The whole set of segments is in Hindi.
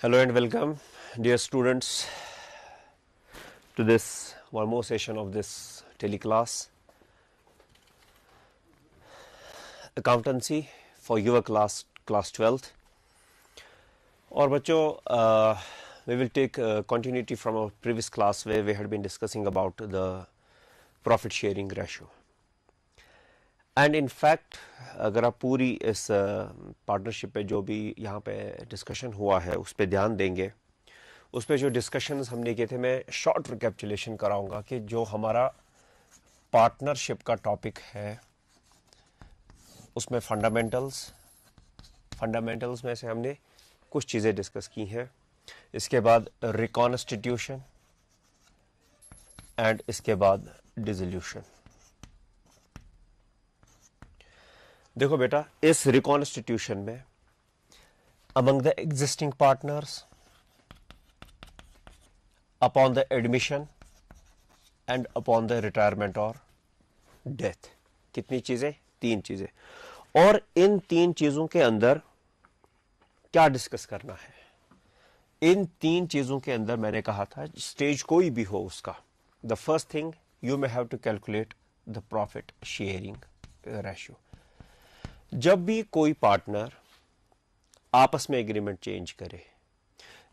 Hello and welcome, dear students, to this one more session of this teleclass, Accountancy for your class 12th. और बच्चों, we will take continuity from our previous class where we had been discussing about the profit sharing ratio. And in fact अगर आप पूरी इस पार्टनरशिप पे जो भी यहाँ पे डिस्कशन हुआ है उस पर ध्यान देंगे, उस पर जो डिस्कशंस हमने किए थे, मैं शॉर्ट रिकैपिचुलेशन कराऊंगा कि जो हमारा पार्टनरशिप का टॉपिक है उसमें फंडामेंटल्स में से हमने कुछ चीज़ें डिस्कस की हैं। इसके बाद रिकॉन्स्टिट्यूशन एंड इसके बाद डिसोल्यूशन। देखो बेटा, इस रिकॉन्स्टिट्यूशन में among the existing partners upon the admission and upon the retirement और डेथ, कितनी चीजें? 3 चीजें। और इन 3 चीजों के अंदर क्या डिस्कस करना है? इन 3 चीजों के अंदर मैंने कहा था स्टेज कोई भी हो उसका, the first thing you may have to calculate the profit sharing ratio. जब भी कोई पार्टनर आपस में एग्रीमेंट चेंज करे,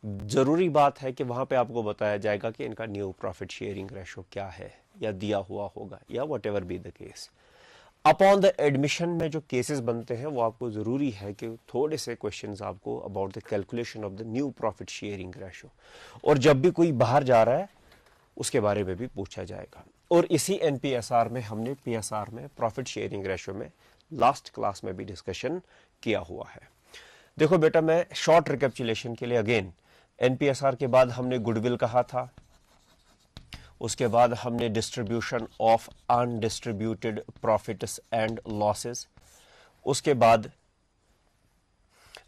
जरूरी बात है कि वहां पे आपको बताया जाएगा कि इनका न्यू प्रॉफिट शेयरिंग रेशो क्या है या दिया हुआ होगा या what ever be the case. Upon the admission में जो केसेस बनते हैं वो आपको जरूरी है कि थोड़े से क्वेश्चंस आपको about the calculation of the new profit sharing ratio, और जब भी कोई बाहर जा रहा है उसके बारे में भी पूछा जाएगा। और इसी एनपीएसआर में हमने पीएसआर में प्रॉफिट शेयरिंग रेशो में लास्ट क्लास में भी डिस्कशन किया हुआ है। देखो बेटा, मैं शॉर्ट रिकैपिचुलेशन के लिए अगेन, एनपीएसआर के बाद हमने गुडविल कहा था, उसके बाद हमने distribution of undistributed profits and losses, उसके बाद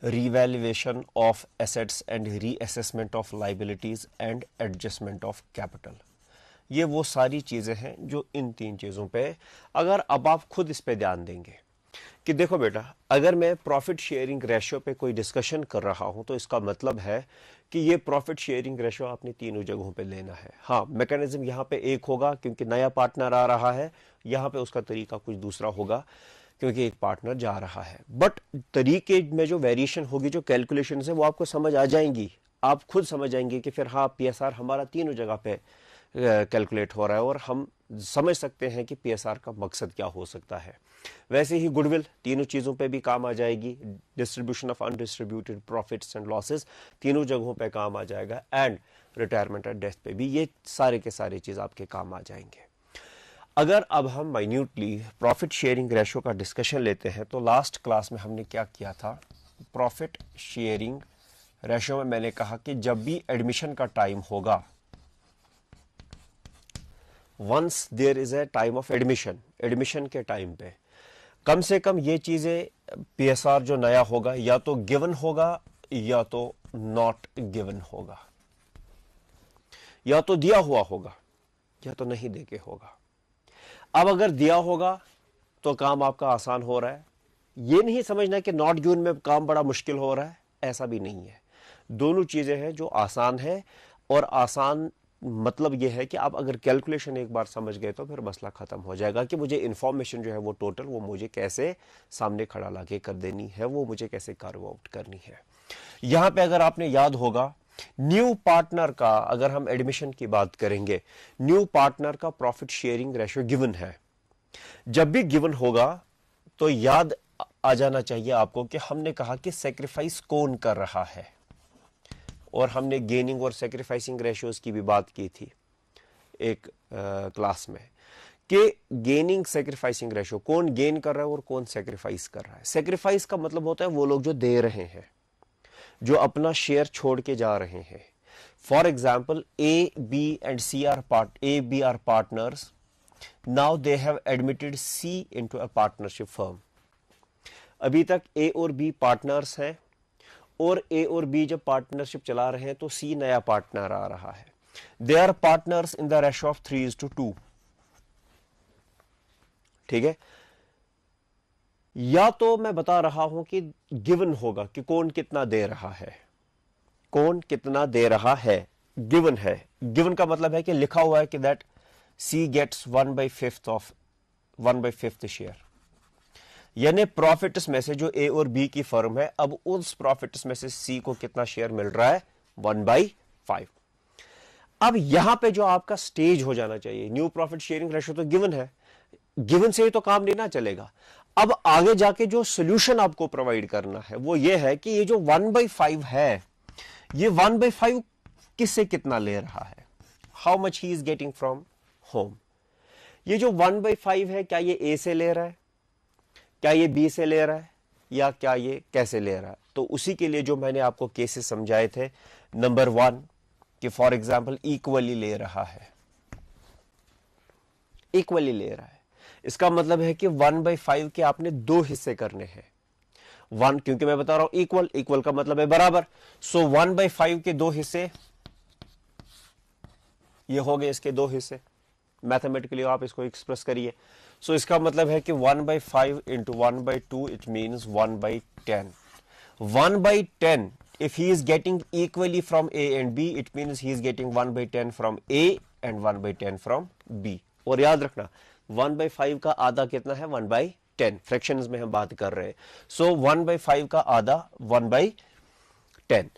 revaluation of assets and reassessment of liabilities and adjustment of capital. ये वो सारी चीजें हैं जो इन 3 चीजों पे, अगर अब आप खुद इस पे ध्यान देंगे कि देखो बेटा, अगर मैं प्रॉफिट शेयरिंग रेशियो पे कोई डिस्कशन कर रहा हूं तो इसका मतलब है कि ये प्रॉफिट शेयरिंग रेशियो आपने तीनों जगहों पे लेना है। हाँ, मैकेनिज्म यहाँ पे एक होगा क्योंकि नया पार्टनर आ रहा है, यहाँ पे उसका तरीका कुछ दूसरा होगा क्योंकि एक पार्टनर जा रहा है। बट तरीके में जो वेरिएशन होगी, जो कैलकुलेशन है, वो आपको समझ आ जाएंगी। आप खुद समझ जाएंगे कि फिर हाँ, पीएसआर हमारा तीनों जगह पे कैलकुलेट हो रहा है और हम समझ सकते हैं कि पीएसआर का मकसद क्या हो सकता है। वैसे ही गुडविल तीनों चीजों पे भी काम आ जाएगी, distribution of undistributed profits and losses तीनों जगहों पे काम आ जाएगा, एंड रिटायरमेंट एंड डेथ पे भी ये सारे के सारे चीज आपके काम आ जाएंगे। अगर अब हम माइन्यूटली प्रॉफिट शेयरिंग रेशो का डिस्कशन लेते हैं तो लास्ट क्लास में हमने क्या किया था? प्रॉफिट शेयरिंग रेशो में मैंने कहा कि जब भी एडमिशन का टाइम होगा, once there is a time of admission के टाइम पे कम से कम ये चीजें पीएसआर जो नया होगा या तो गिवन होगा या तो नॉट गिवन होगा, या तो दिया हुआ होगा या तो नहीं देके होगा। अब अगर दिया होगा तो काम आपका आसान हो रहा है, ये नहीं समझना कि नॉट गिवन में काम बड़ा मुश्किल हो रहा है, ऐसा भी नहीं है। दोनों चीजें हैं जो आसान है, और आसान मतलब यह है कि आप अगर कैलकुलेशन एक बार समझ गए तो फिर मसला खत्म हो जाएगा कि मुझे इंफॉर्मेशन जो है वो टोटल वो मुझे कैसे सामने खड़ा लाके कर देनी है, वो मुझे कैसे कार्व आउट करनी है। यहां पे अगर आपने याद होगा, न्यू पार्टनर का, अगर हम एडमिशन की बात करेंगे, न्यू पार्टनर का प्रॉफिट शेयरिंग रेशियो गिवन है। जब भी गिवन होगा तो याद आ जाना चाहिए आपको कि हमने कहा कि सेक्रीफाइस कौन कर रहा है, और हमने गेनिंग और सेक्रीफाइसिंग रेशियोज की भी बात की थी एक क्लास में कि गेनिंग सेक्रीफाइसिंग रेशियो, कौन गेन कर रहा है और कौन सेक्रीफाइस कर रहा है। सेक्रीफाइस का मतलब होता है वो लोग जो दे रहे हैं, जो अपना शेयर छोड़ के जा रहे हैं। For example, A B and C are partners, now they have admitted C into a partnership firm. अभी तक ए और बी पार्टनर्स हैं, और ए और बी जब पार्टनरशिप चला रहे हैं तो सी नया पार्टनर आ रहा है। They are partners in the ratio of 3:2। ठीक है, या तो मैं बता रहा हूं कि गिवन होगा कि कौन कितना दे रहा है, कौन कितना दे रहा है, गिवन है। गिवन का मतलब है कि लिखा हुआ है कि दैट सी गेट्स 1/5 शेयर, यानी प्रॉफिट्स में से जो ए और बी की फर्म है, अब उस प्रॉफिट्स में से सी को कितना शेयर मिल रहा है, 1/5। अब यहां पे जो आपका स्टेज हो जाना चाहिए, न्यू प्रॉफिट शेयरिंग रेशियो तो गिवन है, गिवन से ही तो काम नहीं ना चलेगा। अब आगे जाके जो सोल्यूशन आपको प्रोवाइड करना है वो ये है कि ये जो 1/5 है, ये 1/5 किससे कितना ले रहा है, how much he is getting from home. ये जो 1/5 है, क्या ये ए से ले रहा है, क्या ये बी से ले रहा है, या क्या ये कैसे ले रहा है। तो उसी के लिए जो मैंने आपको केसेस समझाए थे, नंबर 1 कि फॉर एग्जांपल इक्वली ले रहा है, इक्वली ले रहा है, इसका मतलब है कि 1/5 के आपने 2 हिस्से करने हैं। 1 क्योंकि मैं बता रहा हूं इक्वल, इक्वल का मतलब है बराबर, सो 1/5 के 2 हिस्से, ये हो गए इसके 2 हिस्से। मैथमेटिकली आप इसको एक्सप्रेस करिए, सो इसका मतलब है कि 1/5 into 1/2 it means 1/10। 1/10 if he is getting equally from A and B, it means he is getting 1/10 from A and 1/10 from B। और याद रखना 1/5 का आधा कितना है, 1/10, फ्रैक्शंस में हम बात कर रहे हैं। सो 1/5 का आधा 1/10,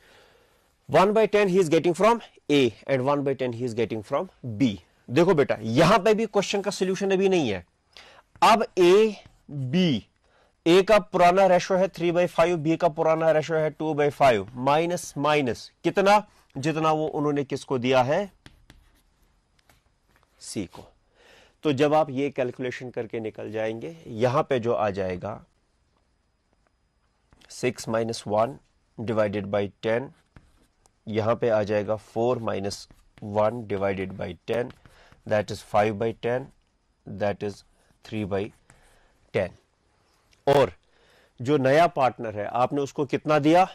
1/10 he is getting from A and 1/10 he is getting from B। देखो बेटा यहां पे भी क्वेश्चन का सोल्यूशन अभी नहीं है। अब ए का पुराना रेशो है 3/5, बी का पुराना रेशो है 2/5, माइनस माइनस कितना, जितना वो उन्होंने किसको दिया है, सी को। तो जब आप ये कैलकुलेशन करके निकल जाएंगे, यहां पे जो आ जाएगा 6 - 1 डिवाइडेड बाई 10, यहां पे आ जाएगा 4 - 1 divided by 10, that is 5/10, that is 3/10। और जो नया पार्टनर है आपने उसको कितना दिया,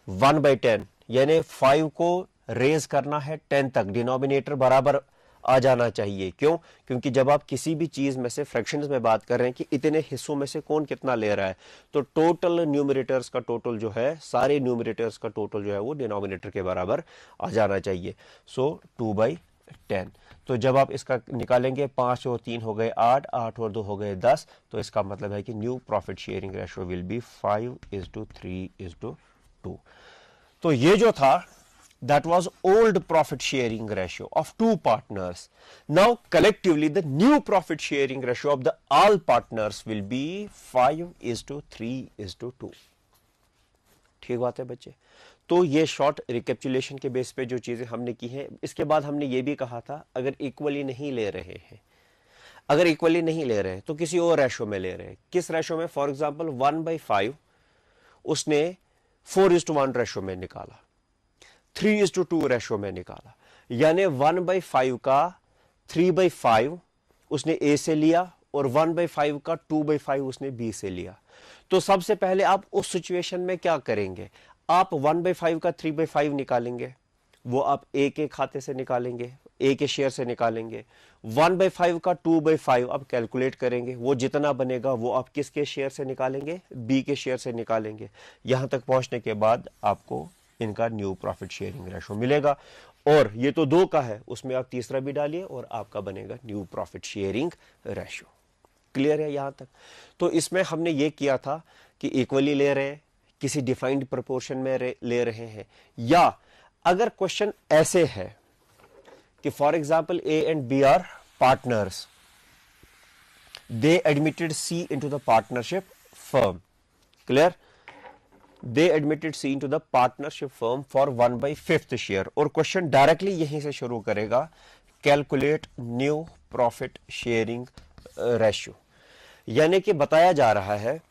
1/10, यानी 5 को रेज करना है 10 तक, डिनोमिनेटर बराबर आ जाना चाहिए। क्यों, क्योंकि जब आप किसी भी चीज में से फ्रैक्शंस में बात कर रहे हैं कि इतने हिस्सों में से कौन कितना ले रहा है, तो टोटल न्यूमरेटर्स का टोटल जो है, सारे न्यूमरेटर्स का टोटल जो है वो डिनोमिनेटर के बराबर आ जाना चाहिए। सो 2/10। तो जब आप इसका निकालेंगे 5 और 3 हो गए 8, 8 और 2 हो गए 10, तो इसका मतलब है कि new profit sharing ratio will be 5:3:2। तो ये जो था that was old profit sharing ratio of 2 partners. Now collectively the new profit sharing ratio of the all partners will be 5:3:2। ठीक बात है बच्चे। तो ये शॉर्ट रिकैप्चुलेशन के बेस पे जो चीजें हमने की हैं, इसके बाद हमने ये भी कहा था अगर इक्वली नहीं ले रहे हैं, अगर इक्वली नहीं ले रहे हैं तो किसी और रेशो में ले रहे हैं। किस रेशो में, फॉर एग्जांपल 1/5 उसने 4:1 रेशो में निकाला, 3:2 रेशो में निकाला, यानी 1/5 का 3/5 उसने ए से लिया और 1/5 का 2/5 उसने बी से लिया। तो सबसे पहले आप उस सिचुएशन में क्या करेंगे, आप 1/5 का 3/5 निकालेंगे, वो आप ए के खाते से निकालेंगे, ए के शेयर से निकालेंगे। 1/5 का 2/5 आप कैलकुलेट करेंगे, वो जितना बनेगा वो आप किसके शेयर से निकालेंगे, बी के शेयर से निकालेंगे। यहां तक पहुंचने के बाद आपको इनका न्यू प्रॉफिट शेयरिंग रेशो मिलेगा। और ये तो 2 का है, उसमें आप तीसरा भी डालिए और आपका बनेगा new profit sharing ratio. Clear है यहां तक। तो इसमें हमने ये किया था कि इक्वली ले रहे हैं, किसी डिफाइंड प्रोपोर्शन में ले रहे हैं, या अगर क्वेश्चन ऐसे है कि for example A and B are partners, they admitted C into the partnership firm. Clear, they admitted C into the partnership firm for 1/5 share। और क्वेश्चन डायरेक्टली यहीं से शुरू करेगा, calculate new profit sharing ratio. यानी कि बताया जा रहा है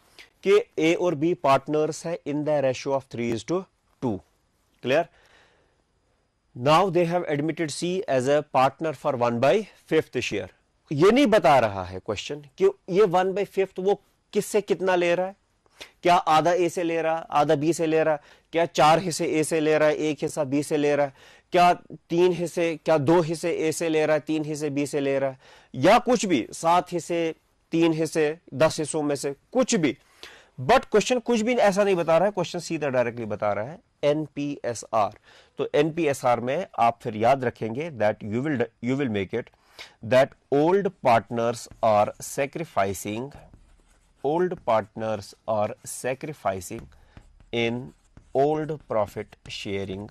कि ए और बी पार्टनर्स है in the ratio of 3:2। Clear, now they have admitted C as a partner for 1/5 share. ये नहीं बता रहा है क्वेश्चन कि ये 1/5 वो किससे कितना ले रहा है, क्या आधा ए से ले रहा है, आधा बी से ले रहा है, क्या 4 हिस्से ए से ले रहा है, 1 हिस्सा बी से ले रहा है, क्या 3 हिस्से, क्या 2 हिस्से ए से ले रहा है, 3 हिस्से बी से ले रहा है, या कुछ भी 7 हिस्से, 3 हिस्से, 10 हिस्सों में से कुछ भी। बट क्वेश्चन कुछ भी ऐसा नहीं बता रहा है, क्वेश्चन सीधा डायरेक्टली बता रहा है NPSR। तो NPSR में आप फिर याद रखेंगे that you will make it that old partners are sacrificing in old profit sharing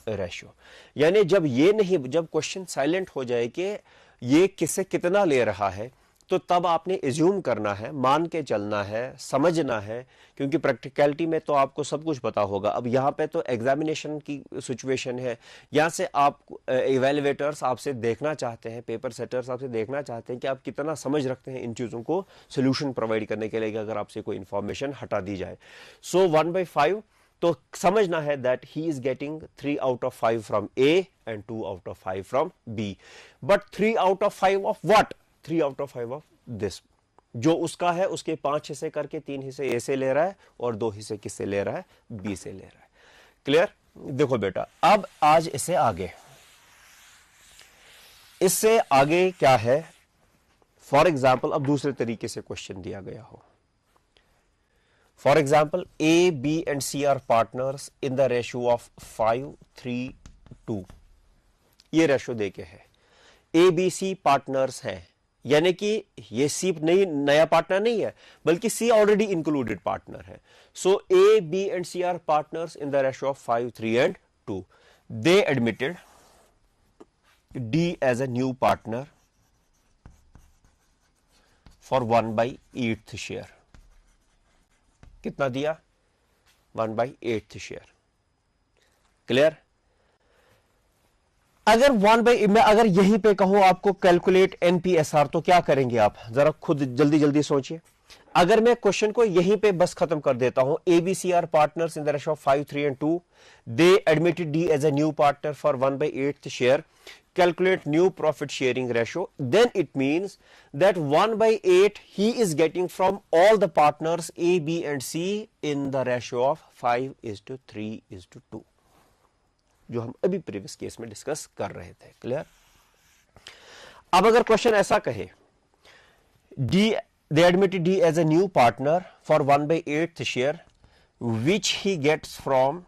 ratio. यानी जब क्वेश्चन साइलेंट हो जाए कि ये किससे कितना ले रहा है, तो तब आपने एज्यूम करना है, मान के चलना है, समझना है, क्योंकि प्रैक्टिकलिटी में तो आपको सब कुछ पता होगा। अब यहाँ पे तो एग्जामिनेशन की सिचुएशन है, यहाँ से आप इवेल्युएटर्स आपसे देखना चाहते हैं, पेपर सेटर्स आपसे देखना चाहते हैं कि आप कितना समझ रखते हैं इन चीज़ों को सोल्यूशन प्रोवाइड करने के लिए, अगर आपसे कोई इंफॉर्मेशन हटा दी जाए। सो 1/5 तो समझना है that he is getting 3 out of 5 from A and 2 out of 5 from B. But 3 out of 5 of what? 3 out of 5 of this. जो उसका है उसके 5 हिस्से करके 3 हिस्से ए से ले रहा है और 2 हिस्से किससे ले रहा है? बी से ले रहा है। क्लियर? देखो बेटा, अब आज इससे आगे क्या है? फॉर एग्जाम्पल, अब दूसरे तरीके से क्वेश्चन दिया गया हो। For example, A, B and C are partners in the ratio of 5, 3, 2। ये रेशो देके है। A, B, C पार्टनर्स हैं, यानी कि ये C नया पार्टनर नहीं है, बल्कि C ऑलरेडी इंक्लूडेड पार्टनर है। So A, B and C are partners in the ratio of 5, 3 and 2। They admitted D as a new partner for 1/8 share। कितना दिया? 1/8 शेयर। क्लियर? अगर यहीं पे कहो आपको कैलकुलेट एनपीएसआर, तो क्या करेंगे आप? जरा खुद जल्दी जल्दी सोचिए। अगर मैं क्वेश्चन को यहीं पे बस खत्म कर देता हूं, ABC are partners in the ratio of 5, 3 and 2, they admitted D as a new partner for 1/8 share, calculate new profit sharing ratio, then it means that 1/8 he is getting from all the partners A, B and C in the ratio of 5:3:2, जो हम अभी प्रीवियस केस में डिस्कस कर रहे थे। क्लियर? अब अगर क्वेश्चन ऐसा कहे, they admitted D as a new partner for 1/8 share which he gets from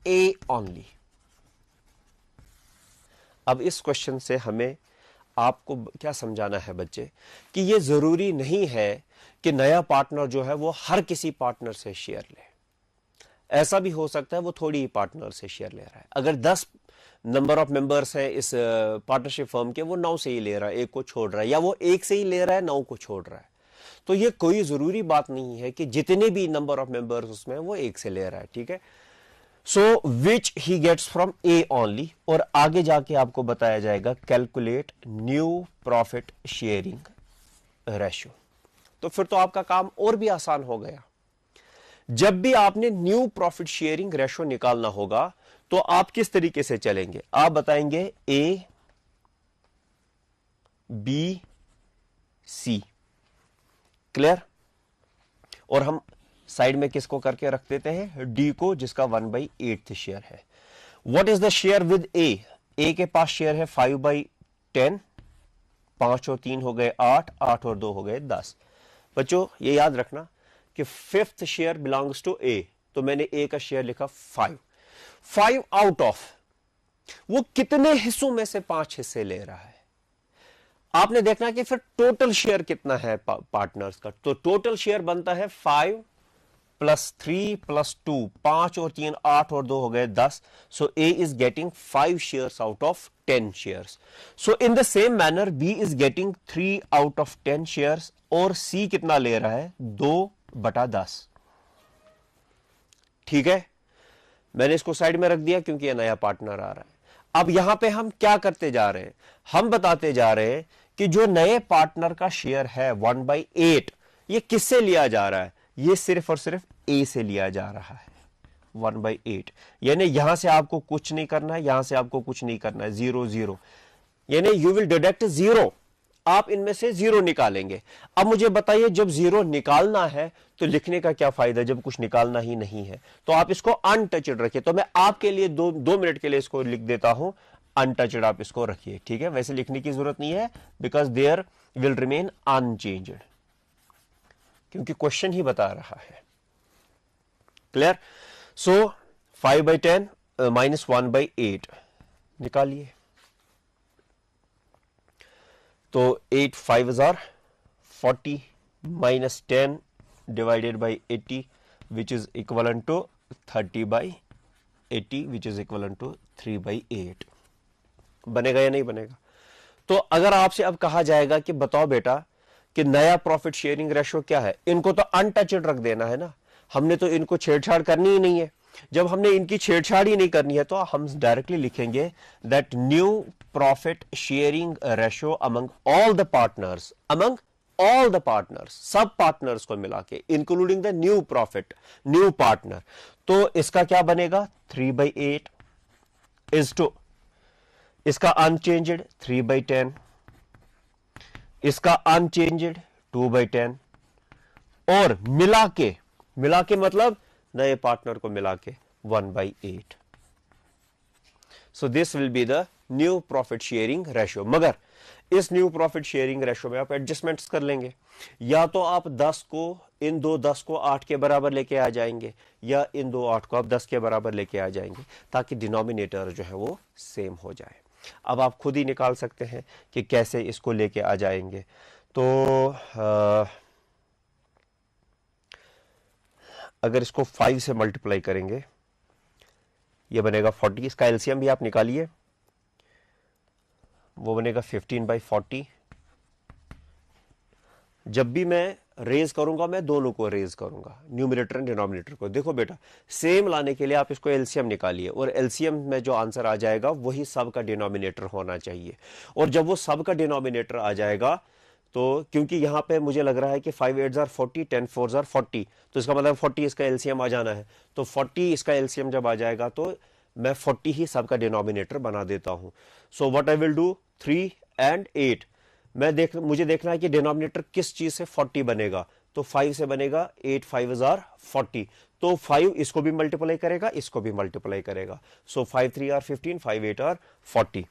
A only। अब इस क्वेश्चन से हमें आपको क्या समझाना है बच्चे, कि ये जरूरी नहीं है कि नया पार्टनर जो है वो हर किसी पार्टनर से शेयर ले। ऐसा भी हो सकता है वो थोड़ी ही पार्टनर से शेयर ले रहा है। अगर 10 नंबर ऑफ मेंबर्स है इस पार्टनरशिप फर्म के, वो 9 से ही ले रहा है, 1 को छोड़ रहा है, या वो 1 से ही ले रहा है, 9 को छोड़ रहा है। तो ये कोई जरूरी बात नहीं है कि जितने भी नंबर ऑफ मेंबर्स उसमें वो 1 से ले रहा है। ठीक है? So which he gets from A only, और आगे जाके आपको बताया जाएगा calculate new profit sharing ratio. तो फिर तो आपका काम और भी आसान हो गया। जब भी आपने न्यू प्रॉफिट शेयरिंग रेशियो निकालना होगा, तो आप किस तरीके से चलेंगे? आप बताएंगे ए, बी, सी। क्लियर? और हम साइड में किसको करके रख देते हैं? डी को, जिसका 1/8 शेयर है। What is the share with A? A के पास शेयर है 5/10, 5 और 3 हो गए 8, 8 और 2 हो गए 10। बच्चों ये याद रखना कि 5th शेयर बिलोंग्स टू ए, तो मैंने ए का शेयर लिखा 5 आउट ऑफ, वो कितने हिस्सों में से 5 हिस्से ले रहा है। आपने देखना कि फिर टोटल शेयर कितना है पार्टनर्स का। तो टोटल शेयर बनता है 5 + 3 + 2, 5 और 3 8 और 2 हो गए 10। So A is getting 5 shares out of 10 shares. So in the same manner B is getting 3 out of 10 shares, और सी कितना ले रहा है? 2/10। ठीक है? मैंने इसको साइड में रख दिया क्योंकि ये नया पार्टनर आ रहा है। अब यहां पे हम क्या करते जा रहे हैं? हम बताते जा रहे हैं कि जो नए पार्टनर का शेयर है 1/8, ये किससे लिया जा रहा है? ये सिर्फ और सिर्फ ए से लिया जा रहा है 1/8। यानी यहां से आपको कुछ नहीं करना है, यहां से आपको कुछ नहीं करना है, 0 0, यानी यू विल डिडक्ट 0। आप इनमें से 0 निकालेंगे। अब मुझे बताइए, जब 0 निकालना है तो लिखने का क्या फायदा जब कुछ निकालना ही नहीं है? तो आप इसको अनटचड रखिए। तो मैं आपके लिए 2 मिनट के लिए इसको लिख देता हूं, अनटचड आप इसको रखिए। ठीक है? वैसे लिखने की जरूरत नहीं है, because there will remain unchanged. क्योंकि क्वेश्चन ही बता रहा है। क्लियर? सो 5/10 माइनस 1/8 निकालिए, तो 8 5 are 40 minus 10 divided by 80 which is equivalent to 30/80 which is equivalent to 3/8। बनेगा या नहीं बनेगा? तो अगर आपसे अब कहा जाएगा कि बताओ बेटा कि नया प्रॉफिट शेयरिंग रेशो क्या है, इनको तो अनटचड रख देना है ना, हमने तो इनको छेड़छाड़ करनी ही नहीं है। जब हमने इनकी छेड़छाड़ ही नहीं करनी है तो हम डायरेक्टली लिखेंगे that new profit sharing ratio among all the partners, among all the partners, सब पार्टनर्स को मिला के, including the new profit, new partner. तो इसका क्या बनेगा 3/8 इज टू इसका अनचेंज्ड 3/10, इसका अनचेंज्ड 2/10 और मिला के मतलब नए पार्टनर को मिला के 1/8। So this will be the new profit sharing ratio. मगर इस न्यू प्रॉफिट शेयरिंग रेशो में आप एडजस्टमेंट्स कर लेंगे, या तो आप 10 को इन दो 10 को 8 के बराबर लेके आ जाएंगे, या इन दो 8 को आप 10 के बराबर लेके आ जाएंगे, ताकि डिनोमिनेटर जो है वो सेम हो जाए। अब आप खुद ही निकाल सकते हैं कि कैसे इसको लेके आ जाएंगे। तो अगर इसको 5 से मल्टीप्लाई करेंगे ये बनेगा 40, इसका एलसीएम भी आप निकालिए, वो बनेगा 15/40। जब भी मैं रेज करूंगा मैं दोनों को रेज करूंगा, न्यूमरेटर एंड डिनोमिनेटर को। देखो बेटा सेम लाने के लिए आप इसको एलसीएम निकालिए, और एलसीएम में जो आंसर आ जाएगा वही सब का डिनोमिनेटर होना चाहिए। और जब वो सब का डिनोमिनेटर आ जाएगा, तो क्योंकि यहां पे मुझे लग रहा है कि 5 8 are 40, 10 4 are 40, तो इसका मतलब 40 इसका एलसीएम आ जाना है। तो 40 इसका एलसीएम जब आ जाएगा तो मैं 40 ही सबका डिनोमिनेटर बना देता हूं। So what I will do, 3 and 8, मुझे देखना है कि डिनोमिनेटर किस चीज से 40 बनेगा। तो 5 से बनेगा 8 5 are 40, तो 5 इसको भी मल्टीप्लाई करेगा, इसको भी मल्टीप्लाई करेगा। सो 5 3 are 15, 5 8 are 40।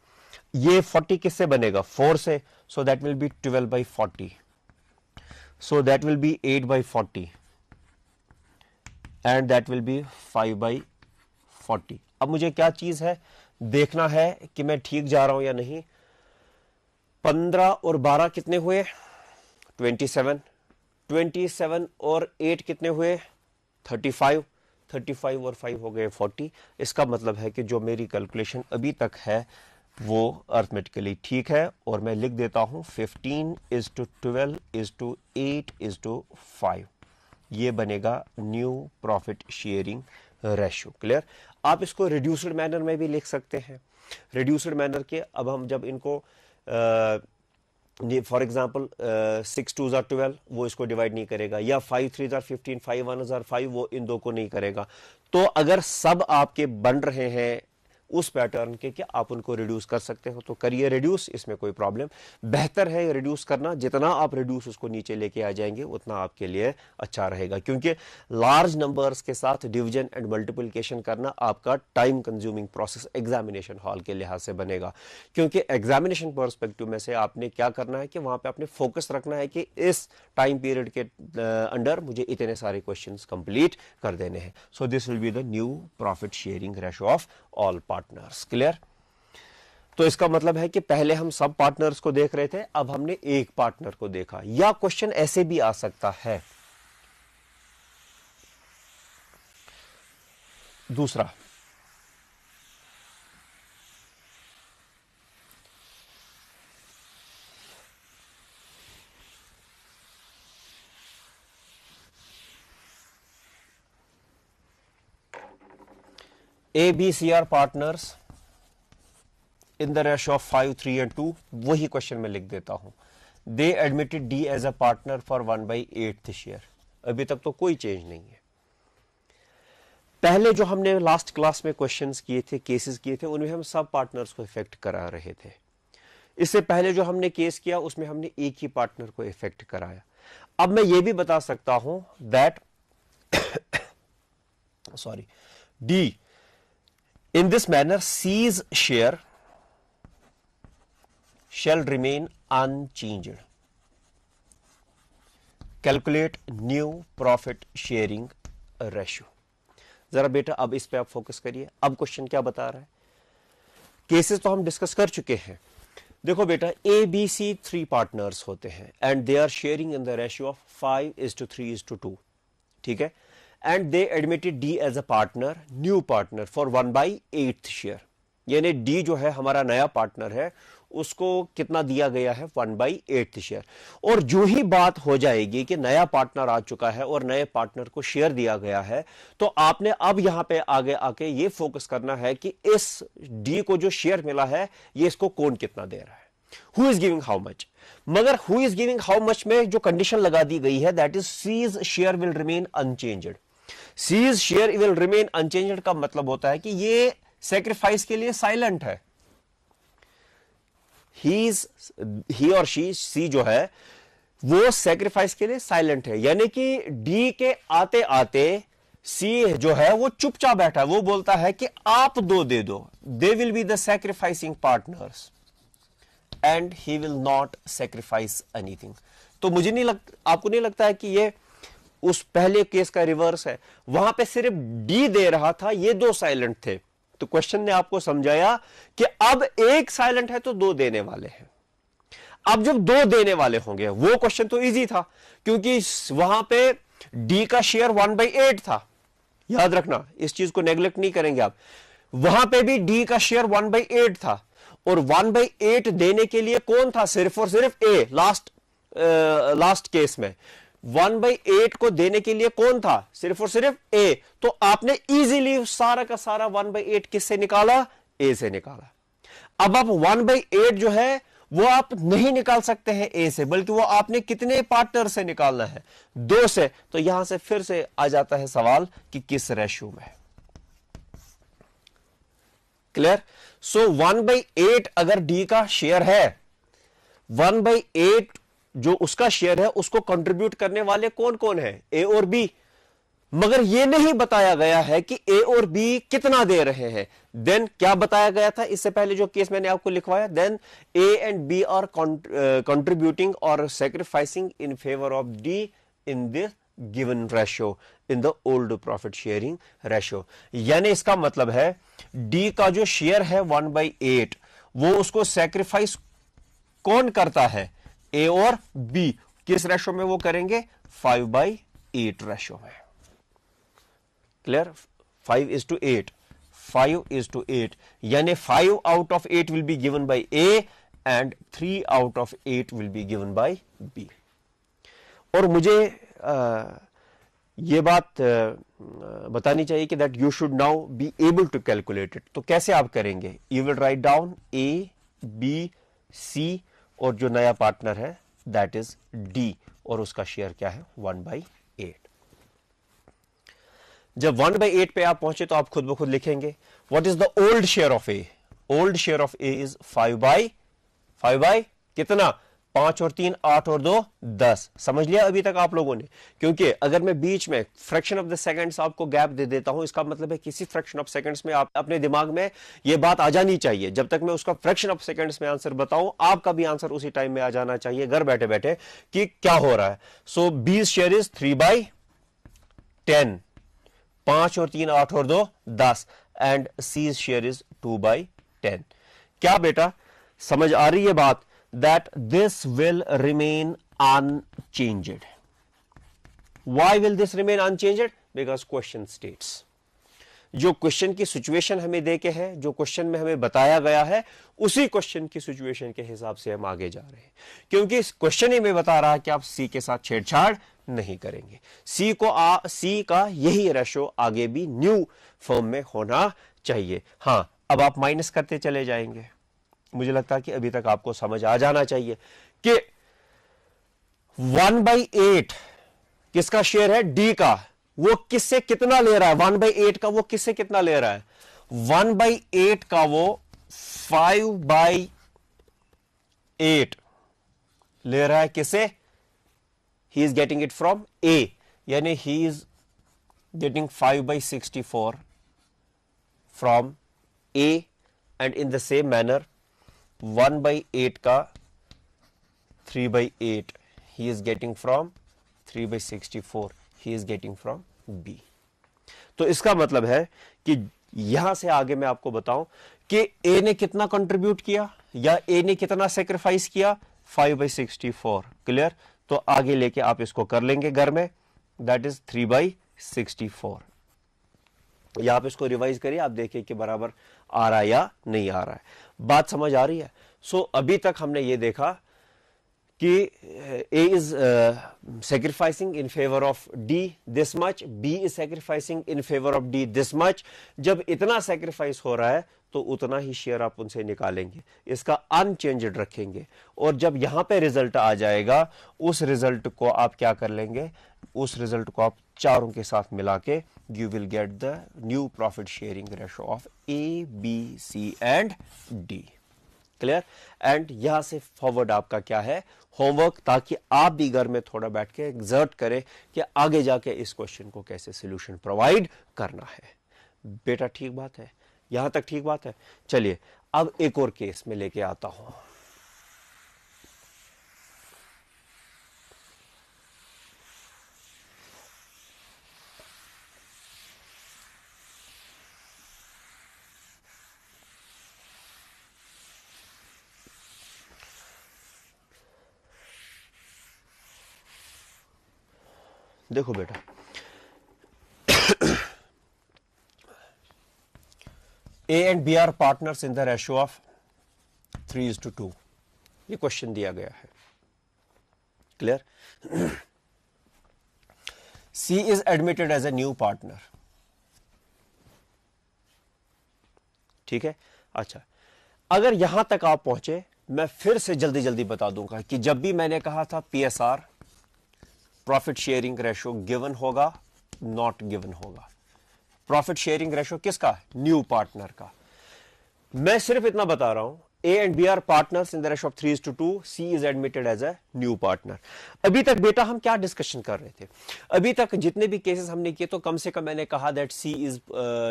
ये 40 किससे बनेगा, 4 से, so that will be 12/40, so that will be 8/40 and that will be 5/40। अब मुझे क्या चीज है देखना है कि मैं ठीक जा रहा हूं या नहीं। 15 और 12 कितने हुए, 27, 27 और 8 कितने हुए, 35, 35 और 5 हो गए 40। इसका मतलब है कि जो मेरी कैलकुलेशन अभी तक है वो अर्थमेटिकली ठीक है, और मैं लिख देता हूं 15:12:8:5। ये बनेगा new profit sharing ratio. Clear? आप इसको रिड्यूस्ड मैनर में भी लिख सकते हैं। रिड्यूस्ड मैनर के अब हम जब इनको फॉर एग्जाम्पल 6 2s are 12, वो इसको डिवाइड नहीं करेगा, या 5 3s are 15, 5 1s are 5, वो इन दो को नहीं करेगा। तो अगर सब आपके बन रहे हैं उस पैटर्न के कि आप उनको रिड्यूस कर सकते हो तो करिए रिड्यूस, इसमें कोई प्रॉब्लम। बेहतर है रिड्यूस करना, जितना आप रिड्यूस उसको नीचे लेके आ जाएंगे उतना आपके लिए अच्छा रहेगा, क्योंकि लार्ज नंबर्स के साथ डिवीजन एंड मल्टीप्लिकेशन करना आपका time consuming process examination hall के लिहाज से बनेगा। क्योंकि एग्जामिनेशन पर्सपेक्टिव में से आपने क्या करना है कि वहां पे आपने फोकस रखना है कि इस टाइम पीरियड के अंडर मुझे इतने सारे क्वेश्चंस कंप्लीट कर देने हैं। So this will be the new profit sharing ratio of all partners. Clear? तो इसका मतलब है कि पहले हम सब पार्टनर्स को देख रहे थे, अब हमने एक पार्टनर को देखा। या क्वेश्चन ऐसे भी आ सकता है, दूसरा, A, B, C are partners in the ratio of 5 3 and 2। वही क्वेश्चन में लिख देता हूं, they admitted D as a partner for 1/8 share. अभी तक तो कोई चेंज नहीं है। पहले जो हमने लास्ट क्लास में क्वेश्चंस किए थे, केसेस किए थे, उनमें हम सब पार्टनर्स को इफेक्ट करा रहे थे। इससे पहले जो हमने केस किया उसमें हमने एक ही पार्टनर को इफेक्ट कराया। अब मैं ये भी बता सकता हूं that sorry D in this manner C's share shall remain unchanged। Calculate new profit sharing ratio. जरा बेटा अब इस पे आप फोकस करिए। अब क्वेश्चन क्या बता रहा है? केसेस तो हम डिस्कस कर चुके हैं। देखो बेटा, ए बी सी 3 पार्टनर्स होते हैं and they are sharing in the ratio of 5:3:2, ठीक है। And they admitted D as a partner, new partner for 1/8 share. यानी डी जो है हमारा नया पार्टनर है, उसको कितना दिया गया है? 1/8 शेयर। और जो ही बात हो जाएगी कि नया पार्टनर आ चुका है और नए पार्टनर को शेयर दिया गया है, तो आपने अब यहां पे आगे आके ये फोकस करना है कि इस डी को जो शेयर मिला है, ये इसको कौन कितना दे रहा है, who is giving how much. मगर who is giving how much में जो कंडीशन लगा दी गई है, that is C's share will remain unchanged. C's share will remain unchanged का मतलब होता है कि ये सेक्रीफाइस के लिए साइलेंट है। ही और सी जो है वो सेक्रीफाइस के लिए साइलेंट है, यानी कि डी के आते आते सी जो है वो चुपचाप बैठा है। वो बोलता है कि आप 2 दे दो, they will be the sacrificing partners and he will not sacrifice anything. तो मुझे नहीं आपको नहीं लगता है कि ये उस पहले केस का रिवर्स है? वहां पे सिर्फ डी दे रहा था, ये 2 साइलेंट थे। तो क्वेश्चन ने आपको समझाया कि अब एक साइलेंट है तो 2 देने वाले हैं। अब जब 2 देने वाले होंगे, वो क्वेश्चन तो इजी था क्योंकि वहां पे डी का शेयर 1/8 था। याद रखना, इस चीज को नेग्लेक्ट नहीं करेंगे आप। वहां पे भी डी का शेयर 1/8 था और 1/8 देने के लिए कौन था? सिर्फ और सिर्फ ए। लास्ट केस में 1/8 को देने के लिए कौन था? सिर्फ और सिर्फ ए। तो आपने इजीली सारा का सारा 1/8 किससे निकाला? ए से निकाला। अब आप 1/8 जो है वो आप नहीं निकाल सकते हैं ए से, बल्कि वो आपने कितने पार्टनर से निकालना है? 2 से। तो यहां से फिर से आ जाता है सवाल कि किस रेशियो में। क्लियर? सो 1/8 अगर डी का शेयर है, 1/8 जो उसका शेयर है उसको कंट्रीब्यूट करने वाले कौन कौन है? ए और बी। मगर यह नहीं बताया गया है कि ए और बी कितना दे रहे हैं। देन क्या बताया गया था इससे पहले जो केस मैंने आपको लिखवाया? Then A and B are contributing और sacrificing in favour of D in the given ratio, in the old profit sharing ratio. यानी इसका मतलब है डी का जो शेयर है 1/8, वो उसको सैक्रिफाइस कौन करता है? ए और बी। किस रेशो में वो करेंगे? 5/8 रेशो में। क्लियर? 5:8, 5:8, यानी 5 out of 8 will be given by A and 3 out of 8 will be given by B. और मुझे ये बात बतानी चाहिए कि that you should now be able to calculate it. तो कैसे आप करेंगे? You will write down A, B, C और जो नया पार्टनर है दैट इज डी, और उसका शेयर क्या है? 1/8। जब 1/8 पे आप पहुंचे तो आप खुद ब खुद लिखेंगे what is the old share of A. Old share of A is 5/5 कितना? 5 और 3 8 और 2 10। समझ लिया अभी तक आप लोगों ने? क्योंकि अगर मैं बीच में फ्रैक्शन ऑफ द सेकंड्स आपको गैप दे देता हूं, इसका मतलब है किसी फ्रैक्शन ऑफ सेकंड्स में आप अपने दिमाग में ये बात आ जानी चाहिए। जब तक मैं उसका फ्रैक्शन ऑफ सेकंड्स में आंसर बताऊं, आपका भी आंसर उसी टाइम में आ जाना चाहिए घर बैठे बैठे कि क्या हो रहा है। सो बीस शेयर इज 3/10, 5 और 3 8 और 2 10 एंड सी शेयर इज 2/10। क्या बेटा समझ आ रही है बात? That this will remain unchanged. Why will this remain unchanged? Because question states. जो क्वेश्चन की सिचुएशन हमें देके है, जो क्वेश्चन में हमें बताया गया है, उसी क्वेश्चन की सिचुएशन के हिसाब से हम आगे जा रहे हैं। क्योंकि इस क्वेश्चन ही में बता रहा है कि आप सी के साथ छेड़छाड़ नहीं करेंगे। सी का यही रेशो आगे भी न्यू फॉर्म में होना चाहिए। हां, अब आप माइनस करते चले जाएंगे। मुझे लगता है कि अभी तक आपको समझ आ जाना चाहिए कि 1/8 किसका शेयर है? डी का। वो किससे कितना ले रहा है? 1/8 का वो किससे कितना ले रहा है? 1/8 का वो 5/8 ले रहा है। किससे? He is getting it from A, यानी he is getting 5/64 from A and in the same manner 1/8 का 3/8 he is getting from 3/64 he is getting from B. तो इसका मतलब है कि यहां से आगे मैं आपको बताऊं कि ए ने कितना कंट्रीब्यूट किया या ए ने कितना सेक्रीफाइस किया, 5/64। क्लियर? तो आगे लेके आप इसको कर लेंगे घर में, दैट इज 3/64। या आप इसको रिवाइज करिए, आप देखिए कि बराबर आ रहा है या नहीं आ रहा है। बात समझ आ रही है? सो अभी तक हमने ये देखा कि A is sacrificing in favor of D this much, B is sacrificing in favor of D this much। जब इतना sacrifice हो रहा है तो उतना ही शेयर आप उनसे निकालेंगे, इसका अनचेंज्ड रखेंगे, और जब यहां पे रिजल्ट आ जाएगा उस रिजल्ट को आप क्या कर लेंगे, उस रिजल्ट को आप चारों के साथ मिला के you will get the new profit sharing ratio of A, B, C and D। Clear? And यहां से फॉरवर्ड आपका क्या है, होमवर्क, ताकि आप भी घर में थोड़ा बैठ के एग्जर्ट करें कि आगे जाके इस क्वेश्चन को कैसे सॉल्यूशन प्रोवाइड करना है। बेटा ठीक बात है? यहां तक ठीक बात है? चलिए अब एक और केस में लेके आता हूं। देखो बेटा, A and B are partners in the ratio of 3:2। ये क्वेश्चन दिया गया है। Clear? C is admitted as a new partner। ठीक है? अच्छा, अगर यहां तक आप पहुंचे, मैं फिर से जल्दी जल्दी बता दूंगा कि जब भी मैंने कहा था PSR profit sharing ratio given होगा, नॉट गिवन होगा। प्रॉफिट शेयरिंग रेशो किसका? न्यू पार्टनर का। मैं सिर्फ इतना बता रहा हूं, A and B are partners in the ratio of 3:2, C is admitted as a new partner। अभी तक बेटा हम क्या डिस्कशन कर रहे थे? अभी तक जितने भी केसेस हमने किए तो कम से कम मैंने कहा that C is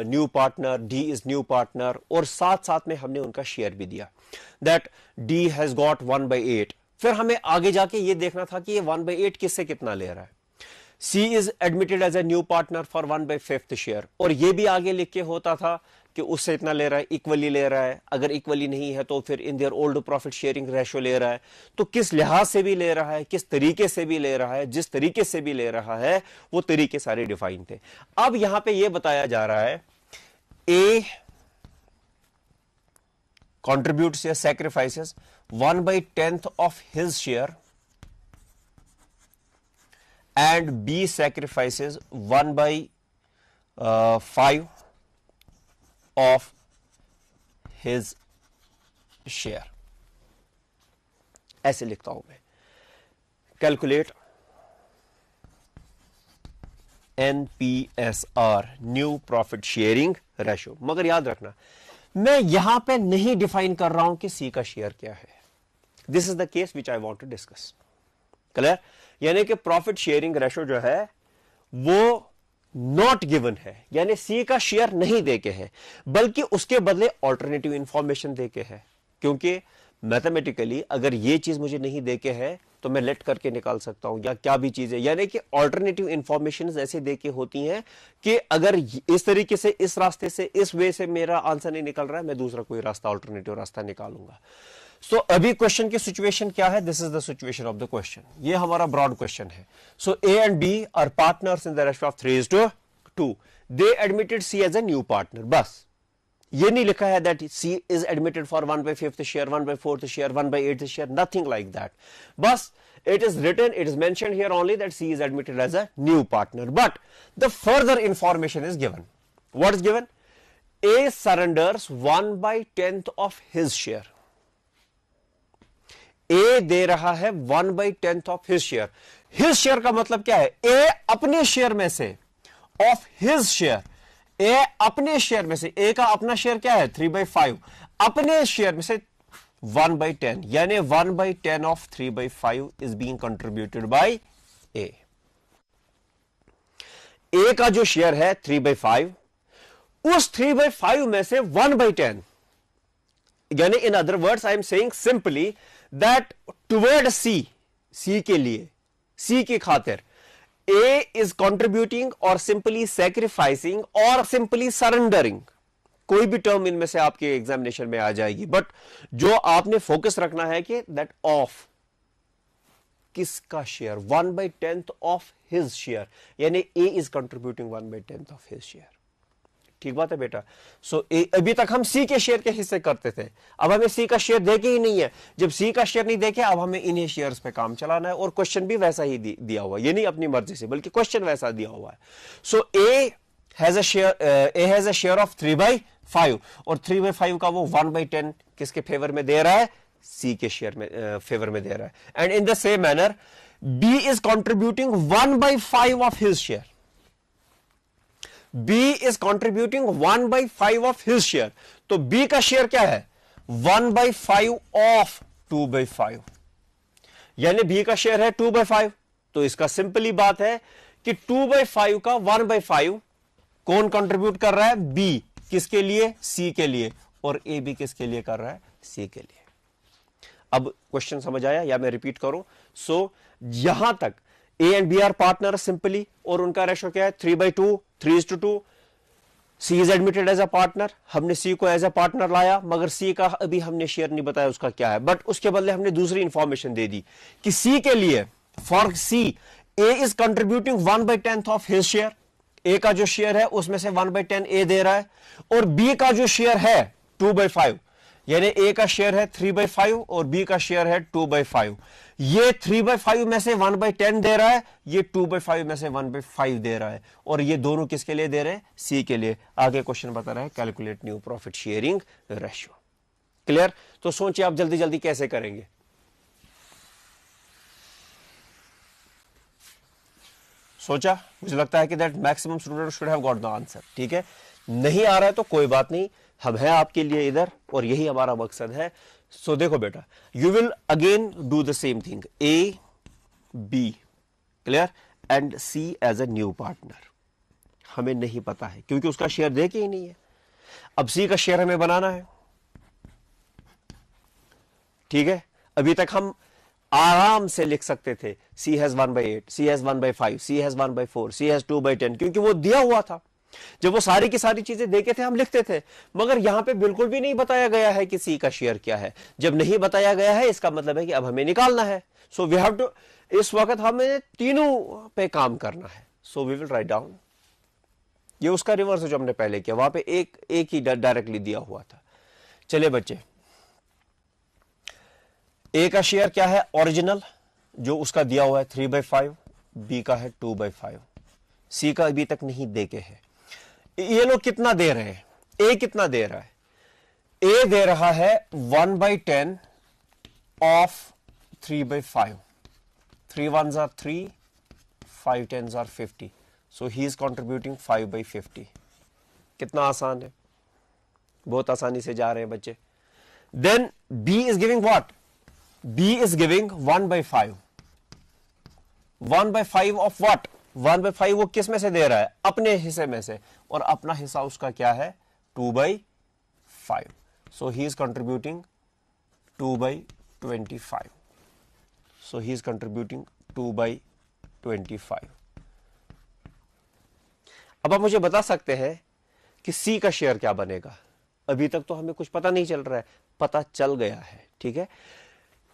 new partner, D is new partner, और साथ साथ में हमने उनका शेयर भी दिया दैट D has got 1/8। फिर हमें आगे जाके ये देखना था कि ये 1/8 किससे कितना ले रहा है। C is admitted as a new partner for 1/5 share, और ये भी आगे लिख के होता था कि उससे इतना ले रहा है, इक्वली ले रहा है, अगर इक्वली नहीं है तो फिर in their old profit sharing ratio ले रहा है। तो किस लिहाज से भी ले रहा है, किस तरीके से भी ले रहा है, जिस तरीके से भी ले रहा है वो तरीके सारे डिफाइन थे। अब यहां पे ये बताया जा रहा है A contributes या sacrifices 1/10 of his share and B sacrifices 1/5 of his share। ऐसे लिखता हूं मैं, calculate NPSR new profit sharing ratio. मगर याद रखना, मैं यहां पे नहीं डिफाइन कर रहा हूं कि सी का शेयर क्या है। This is the case which I want to discuss. Clear? यानी कि प्रॉफिट शेयरिंग रेशो जो है वो नॉट गिवन है, यानी सी का शेयर नहीं देके है, बल्कि उसके बदले ऑल्टरनेटिव इंफॉर्मेशन देके है। क्योंकि मैथमेटिकली अगर ये चीज मुझे नहीं देके है तो मैं लेट करके निकाल सकता हूं, या क्या भी चीज है, यानी कि ऑल्टरनेटिव इंफॉर्मेशन ऐसे देके होती हैं कि अगर इस तरीके से, इस रास्ते से, इस वे से मेरा आंसर नहीं निकल रहा है, मैं दूसरा कोई रास्ता, ऑल्टरनेटिव रास्ता निकालूंगा। सो अभी क्वेश्चन की सिचुएशन क्या है? This is the situation of the question. ये हमारा ब्रॉड क्वेश्चन है। So A and B are partners in the ratio of 3:2। They admitted C as a new partner. बस ये नहीं लिखा है that C is admitted for 1/5 share, 1/4 share, 1/8 share, nothing like that। बस it is written, it is mentioned here only that C is admitted as a new partner, but the further information is given। What is given? A surrenders 1/10 of his share। A दे रहा है 1/10 of his share। his share का मतलब क्या है? A अपने शेयर में से, of his share, A अपने शेयर में से, A का अपना शेयर क्या है? 3/5। अपने शेयर में से 1/10, यानी 1/10 of 3/5 is being contributed by A। A का जो शेयर है 3/5, उस 3/5 में से 1/10, यानी in other words I am saying simply that toward C के लिए, C की खातिर A is contributing or simply sacrificing or simply surrendering, कोई भी टर्म इनमें से आपके एग्जामिनेशन में आ जाएगी, बट जो आपने फोकस रखना है कि दैट ऑफ किसका शेयर, 1/10 ऑफ हिज शेयर, यानी A is contributing 1/10 of his share. ठीक बात है बेटा। सो अभी तक हम सी के शेयर के हिस्से करते थे, अब हमें सी का शेयर देके ही नहीं है। जब सी का शेयर नहीं देखे, अब हमें इन्हीं शेयर्स पे काम चलाना है, और क्वेश्चन भी वैसा ही दिया हुआ है, ये नहीं अपनी मर्जी से, बल्कि क्वेश्चन वैसा दिया हुआ है। So A has a share of 3/5, और 3/5 का वो 1/10 किसके फेवर में दे रहा है, सी के शेयर में फेवर में दे रहा है। And in the same manner B is contributing 1/5 of his share, B is contributing 1/5 of his share, तो B का शेयर क्या है, 1/5 of 2/5, यानी B का शेयर है 2/5। तो इसका सिंपली बात है कि 2/5 का 1/5 कौन कंट्रीब्यूट कर रहा है, B, किसके लिए, C के लिए, और A भी किसके लिए कर रहा है, C के लिए। अब क्वेश्चन समझ आया या मैं रिपीट करूं? सो यहां तक A and B are partner simply, और उनका रेशो क्या है, 3/2, 3:2। C is admitted as a partner, हमने C को एज अ पार्टनर लाया, मगर C का अभी हमने शेयर नहीं बताया उसका क्या है, बट उसके बदले हमने दूसरी इंफॉर्मेशन दे दी कि C के लिए, for C, A is contributing 1/10 of his share, A का जो शेयर है उसमें से 1/10 A दे रहा है, और B का जो शेयर है 2/5, यानी A का शेयर है 3/5 और B का शेयर है 2/5। ये 3/5 में से 1/10 दे रहा है, ये 2/5 में से 1/5 दे रहा है, और ये दोनों किसके लिए दे रहे हैं, C के लिए। आगे क्वेश्चन बता रहा है calculate new profit sharing ratio. Clear? तो सोचिए आप जल्दी जल्दी कैसे करेंगे। सोचा? मुझे लगता है कि that maximum student should have got the answer. ठीक है, नहीं आ रहा है तो कोई बात नहीं, हम हैं आपके लिए इधर, और यही हमारा मकसद है। सो देखो बेटा, you will again do the same thing, A, B, clear, and C as a new partner. हमें नहीं पता है क्योंकि उसका शेयर दे के ही नहीं है। अब C का शेयर हमें बनाना है। ठीक है, अभी तक हम आराम से लिख सकते थे C has 1/8, C has 1/5, C has 1/4, C has 2/10, क्योंकि वो दिया हुआ था। जब वो सारी की सारी चीजें देखे थे हम लिखते थे, मगर यहां पे बिल्कुल भी नहीं बताया गया है कि C का शेयर क्या है। जब नहीं बताया गया है, इसका मतलब है कि अब हमें निकालना है। सो वी हैव टू, इस वक्त हमें तीनों पे काम करना है। So we will write down, ये उसका रिवर्स है जो हमने पहले किया, वहां पे एक ही डायरेक्टली दिया हुआ था। चलिए बच्चे, A का शेयर क्या है, ओरिजिनल, जो उसका दिया हुआ है 3/5, B का है 2/5, C का अभी तक नहीं देके है। ये लोग कितना दे रहे हैं, A कितना दे रहा है, A दे रहा है 1/10 of 3/5, 3 ones are 3, 5 tens are 50, so he is contributing 5/50। कितना आसान है, बहुत आसानी से जा रहे हैं बच्चे। Then B is giving what? B is giving 1/5, 1/5 of what? 1/5 वो किस में से दे रहा है, अपने हिस्से में से, और अपना हिस्सा उसका क्या है, 2/5। So he is contributing 2/25, so he is contributing 2/25। अब आप मुझे बता सकते हैं कि C का शेयर क्या बनेगा। अभी तक तो हमें कुछ पता नहीं चल रहा है, पता चल गया है। ठीक है,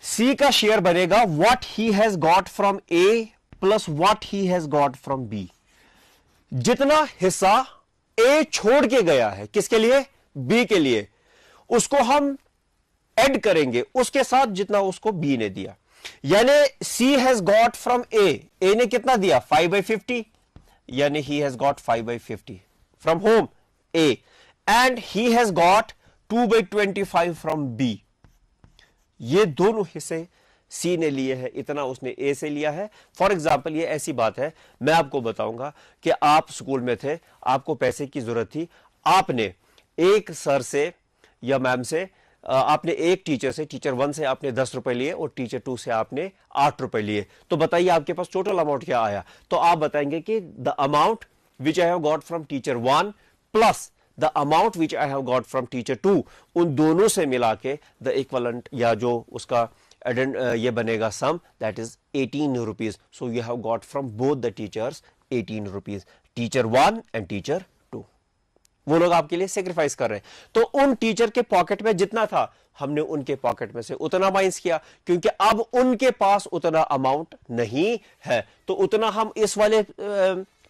C का शेयर बनेगा what he has got from A plus what he has got from B। जितना हिस्सा A छोड़ के गया है, किसके लिए, B के लिए, उसको हम ऐड करेंगे उसके साथ जितना उसको B ने दिया। यानी C has got from A ने कितना दिया, 5/50, यानी he has got 5/50 from whom, A, and he has got 2/25 from B। ये दोनों हिस्से C ने लिए हैं, इतना उसने A से लिया है। फॉर एग्जाम्पल, ये ऐसी बात है, मैं आपको बताऊंगा कि आप स्कूल में थे, आपको पैसे की जरूरत थी, आपने एक सर से या मैम से, आपने एक टीचर से, टीचर 1 से आपने 10 रुपए लिए और टीचर 2 से आपने 8 रुपए लिए। तो बताइए आपके पास टोटल अमाउंट क्या आया। तो आप बताएंगे कि the amount which I have got from teacher 1 plus the amount which I have got from teacher 2, उन दोनों से मिला के द इक्वलेंट, या जो उसका ये बनेगा sum, that is 18 rupees. So you have got from both the teachers 18 rupees. Teacher 1 and teacher 2, वो लोग आपके लिए सेक्रीफाइस कर रहे हैं. तो उन टीचर के पॉकेट में जितना था, हमने उनके पॉकेट में से उतना माइनस किया, क्योंकि अब उनके पास उतना अमाउंट नहीं है. तो उतना हम इस वाले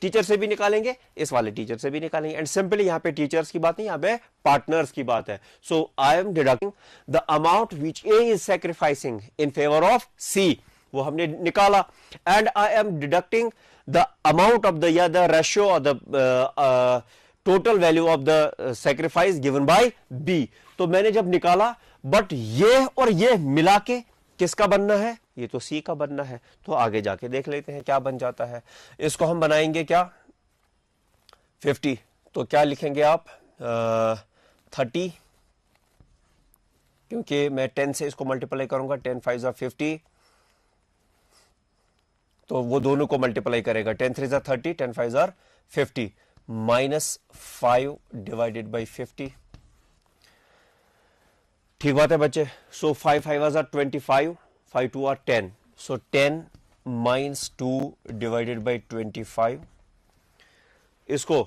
टीचर से भी निकालेंगे, इस वाले टीचर से भी निकालेंगे. एंड सिंपली यहां पे टीचर्स की बात नहीं, यहां पे पार्टनर्स की बात है. So I am deducting the amount which A is sacrificing in favour of C, वो हमने निकाला. And I am deducting the amount of the, या द रेशियो और the total value of the sacrifice given by B. तो मैंने जब निकाला, बट ये और ये मिला के किसका बनना है, ये तो सी का बनना है. तो आगे जाके देख लेते हैं क्या बन जाता है. इसको हम बनाएंगे क्या, 50. तो क्या लिखेंगे आप, 30, क्योंकि मैं 10 से इसको मल्टीप्लाई करूंगा. 10 5 जा 50, तो वो दोनों को मल्टीप्लाई करेगा. 10 3 जा 30, 10 5 जा 50, माइनस 5 डिवाइडेड बाई 50. ठीक बात है बच्चे. सो 5 5 जा 25, 5 2 are 10. So 10 minus 2 divided by 25. इसको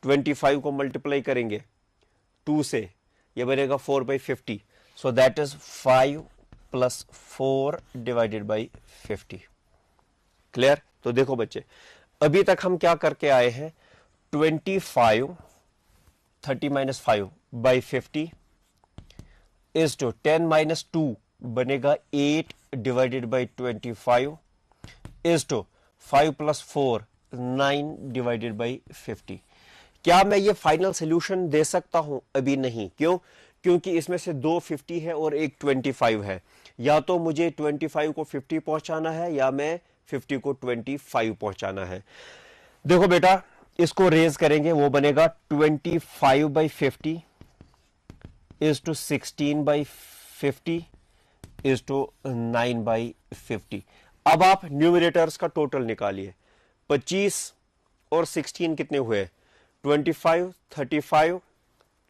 25 को मल्टीप्लाई करेंगे 2 से, ये बनेगा 4 by 50. So that is 5 plus 4 divided by 50. Clear. तो देखो बच्चे, अभी तक हम क्या करके आए हैं, 25 30 minus 5 by 50 is to 10 minus 2 बनेगा 8 divided by 25 is to 5 plus 4 9 divided by 50. क्या मैं ये फाइनल सोल्यूशन दे सकता हूं, अभी नहीं. क्यों, क्योंकि इसमें से 2 50 है और एक 25 है. या तो मुझे 25 को 50 पहुंचाना है, या मैं 50 को 25 पहुंचाना है. देखो बेटा, इसको रेज करेंगे, वो बनेगा 25 by 50 is to 16 by 50 is to 9 by 50. अब आप न्यूमरेटर्स का टोटल निकालिए. 25 और 16 कितने हुए, 25 35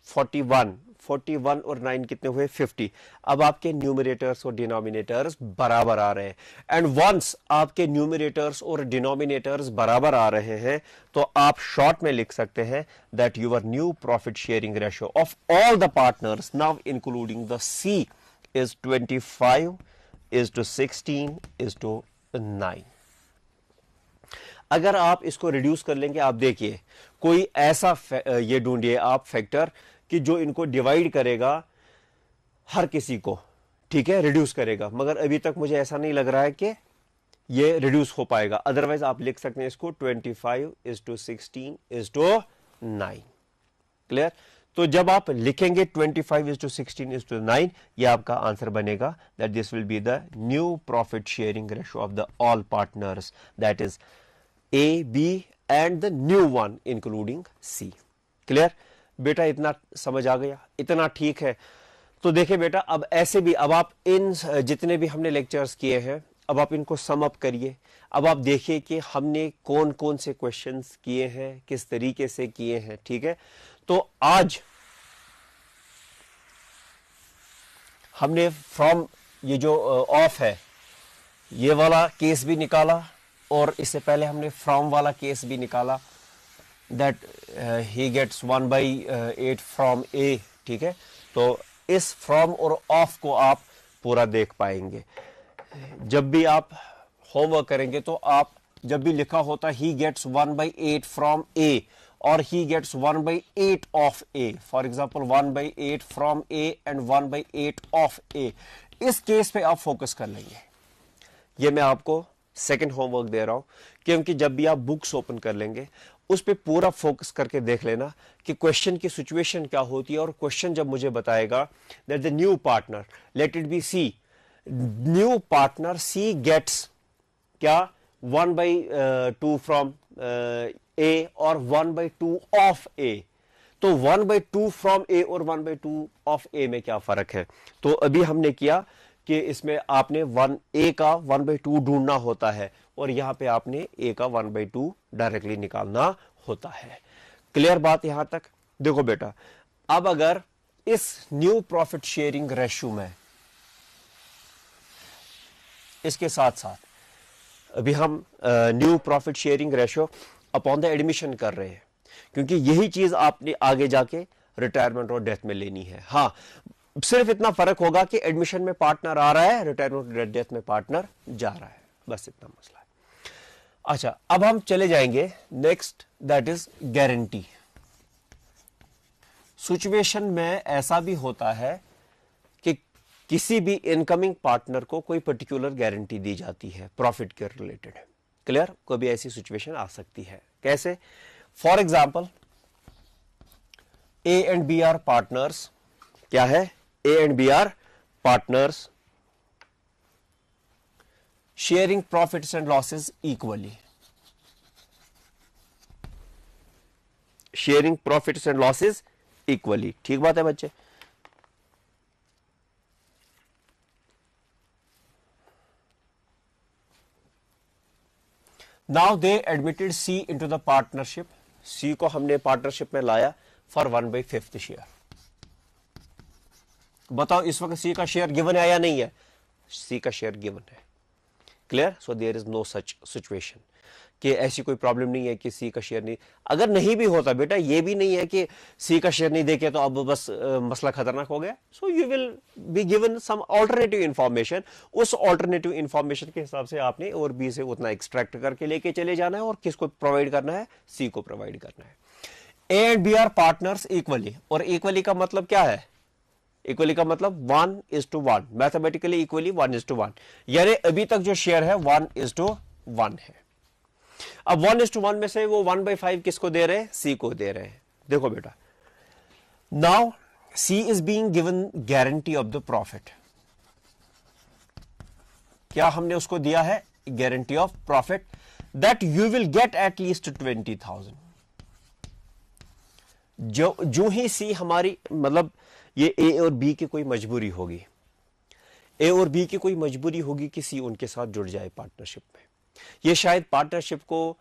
41, 41 और 9 कितने हुए, 50. अब आपके न्यूमरेटर्स और डिनोमिनेटर्स बराबर आ रहे हैं. एंड वंस आपके न्यूमरेटर्स और डिनोमिनेटर्स बराबर आ रहे हैं, तो आप शॉर्ट में लिख सकते हैं that your new profit sharing ratio of all the partners now including the C is 25 is to 16 is to 9. अगर आप इसको रिड्यूस कर लेंगे, आप देखिए कोई ऐसा ये ढूंढिए आप फैक्टर कि जो इनको डिवाइड करेगा हर किसी को, ठीक है, रिड्यूस करेगा. मगर अभी तक मुझे ऐसा नहीं लग रहा है कि ये रिड्यूस हो पाएगा. अदरवाइज आप लिख सकते हैं इसको 25 is to 16 is to 9. Clear. तो जब आप लिखेंगे 25 is to 16 is to 9, ये आपका आंसर बनेगा that this will be the new profit sharing ratio of the all partners, that is A B and the new one including C. Clear बेटा, इतना समझ आ गया, इतना ठीक है. तो देखिए बेटा, अब ऐसे भी, अब आप इन जितने भी हमने लेक्चर्स किए हैं, अब आप इनको सम अप करिए. अब आप देखिए कि हमने कौन कौन से क्वेश्चंस किए हैं, किस तरीके से किए हैं. ठीक है, तो आज हमने फ्रॉम, ये जो ऑफ है, ये वाला केस भी निकाला, और इससे पहले हमने फ्रॉम वाला केस भी निकाला, दैट ही गेट्स 1/8 फ्रॉम ए. ठीक है, तो इस फ्रॉम और ऑफ को आप पूरा देख पाएंगे. जब भी आप होमवर्क करेंगे, तो आप जब भी लिखा होता ही गेट्स 1/8 फ्रॉम ए और he gets 1/8 of A, for example 1/8 from A and 1/8 of A, इस केस पे आप फोकस कर लेंगे. ये मैं आपको सेकंड होमवर्क दे रहा हूं, क्योंकि जब भी आप बुक्स ओपन कर लेंगे, उस पे पूरा फोकस करके देख लेना कि क्वेश्चन की सिचुएशन क्या होती है. और क्वेश्चन जब मुझे बताएगा that the new partner, let it be C, new partner C gets क्या 1/2 फ्रॉम ए और 1/2 ऑफ ए. तो 1/2 फ्रॉम ए और 1/2 ऑफ ए में क्या फर्क है. तो अभी हमने किया कि इसमें आपने ए का 1/2 ढूंढना होता है, और यहां पे आपने ए का 1/2 डायरेक्टली निकालना होता है. क्लियर बात यहां तक. देखो बेटा, अब अगर इस न्यू प्रॉफिट शेयरिंग रेशियो में इसके साथ साथ अभी हम new profit sharing ratio upon the admission कर रहे हैं, क्योंकि यही चीज आपने आगे जाके रिटायरमेंट और डेथ में लेनी है। हाँ, सिर्फ इतना फर्क होगा कि एडमिशन में पार्टनर आ रहा है, रिटायरमेंट और डेथ में पार्टनर जा रहा है, बस इतना मसला है। अच्छा, अब हम चले जाएंगे next, that is guarantee. Situation में ऐसा भी होता है कि किसी भी इनकमिंग पार्टनर को कोई पर्टिकुलर गारंटी दी जाती है प्रॉफिट के रिलेटेड। क्लियर? कोई भी ऐसी सिचुएशन आ सकती है। कैसे? For example, A and B are partners. क्या है? A and B are partners sharing profits and losses equally. Sharing profits and losses equally. ठीक बात है बच्चे? Now they admitted C into the partnership. C को हमने पार्टनरशिप में लाया फॉर 1/5 शेयर। बताओ इस वक्त सी का शेयर गिवन है या नहीं है? सी का शेयर गिवन है। Clear? So there is no such situation कि ऐसी कोई प्रॉब्लम नहीं है कि सी का शेयर नहीं। अगर नहीं भी होता बेटा, ये भी नहीं है कि सी का शेयर नहीं देखे तो अब बस मसला खतरनाक हो गया। So you will be given some alternative information. उस ऑल्टरनेटिव इंफॉर्मेशन के हिसाब से आपने और बी से उतना एक्सट्रैक्ट करके लेके चले जाना है, और किसको प्रोवाइड करना है? सी को प्रोवाइड करना है। A and B are partners equally. और इक्वली का मतलब क्या है? इक्वली का मतलब 1:1, मैथमेटिकली इक्वली 1:1, यानी अभी तक जो शेयर है 1:1 है। अब 1:1 में से वो 1/5 किसको दे रहे हैं? सी को दे रहे हैं। देखो बेटा, now see is being given guarantee of the profit. क्या हमने उसको दिया है? Guarantee of profit that you will get at least 20,000। जो ही सी हमारी, मतलब ये ए और बी की कोई मजबूरी होगी, ए और बी की कोई मजबूरी होगी कि सी उनके साथ जुड़ जाए पार्टनरशिप में। ये शायद पार्टनरशिप को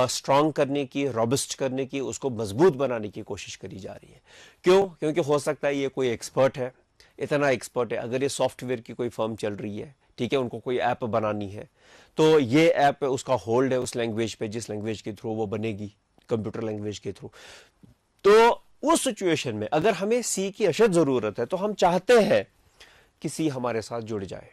स्ट्रांग करने की, रॉबस्ट करने की, उसको मजबूत बनाने की कोशिश करी जा रही है। क्यों? क्योंकि हो सकता है ये कोई एक्सपर्ट है, इतना एक्सपर्ट है, अगर ये सॉफ्टवेयर की कोई फर्म चल रही है, ठीक है, उनको कोई ऐप बनानी है, तो ये ऐप उसका होल्ड है उस लैंग्वेज पे जिस लैंग्वेज के थ्रू वो बनेगी, कंप्यूटर लैंग्वेज के थ्रू। तो उस सिचुएशन में अगर हमें सी की अशद जरूरत है तो हम चाहते हैं कि सी हमारे साथ जुड़ जाए,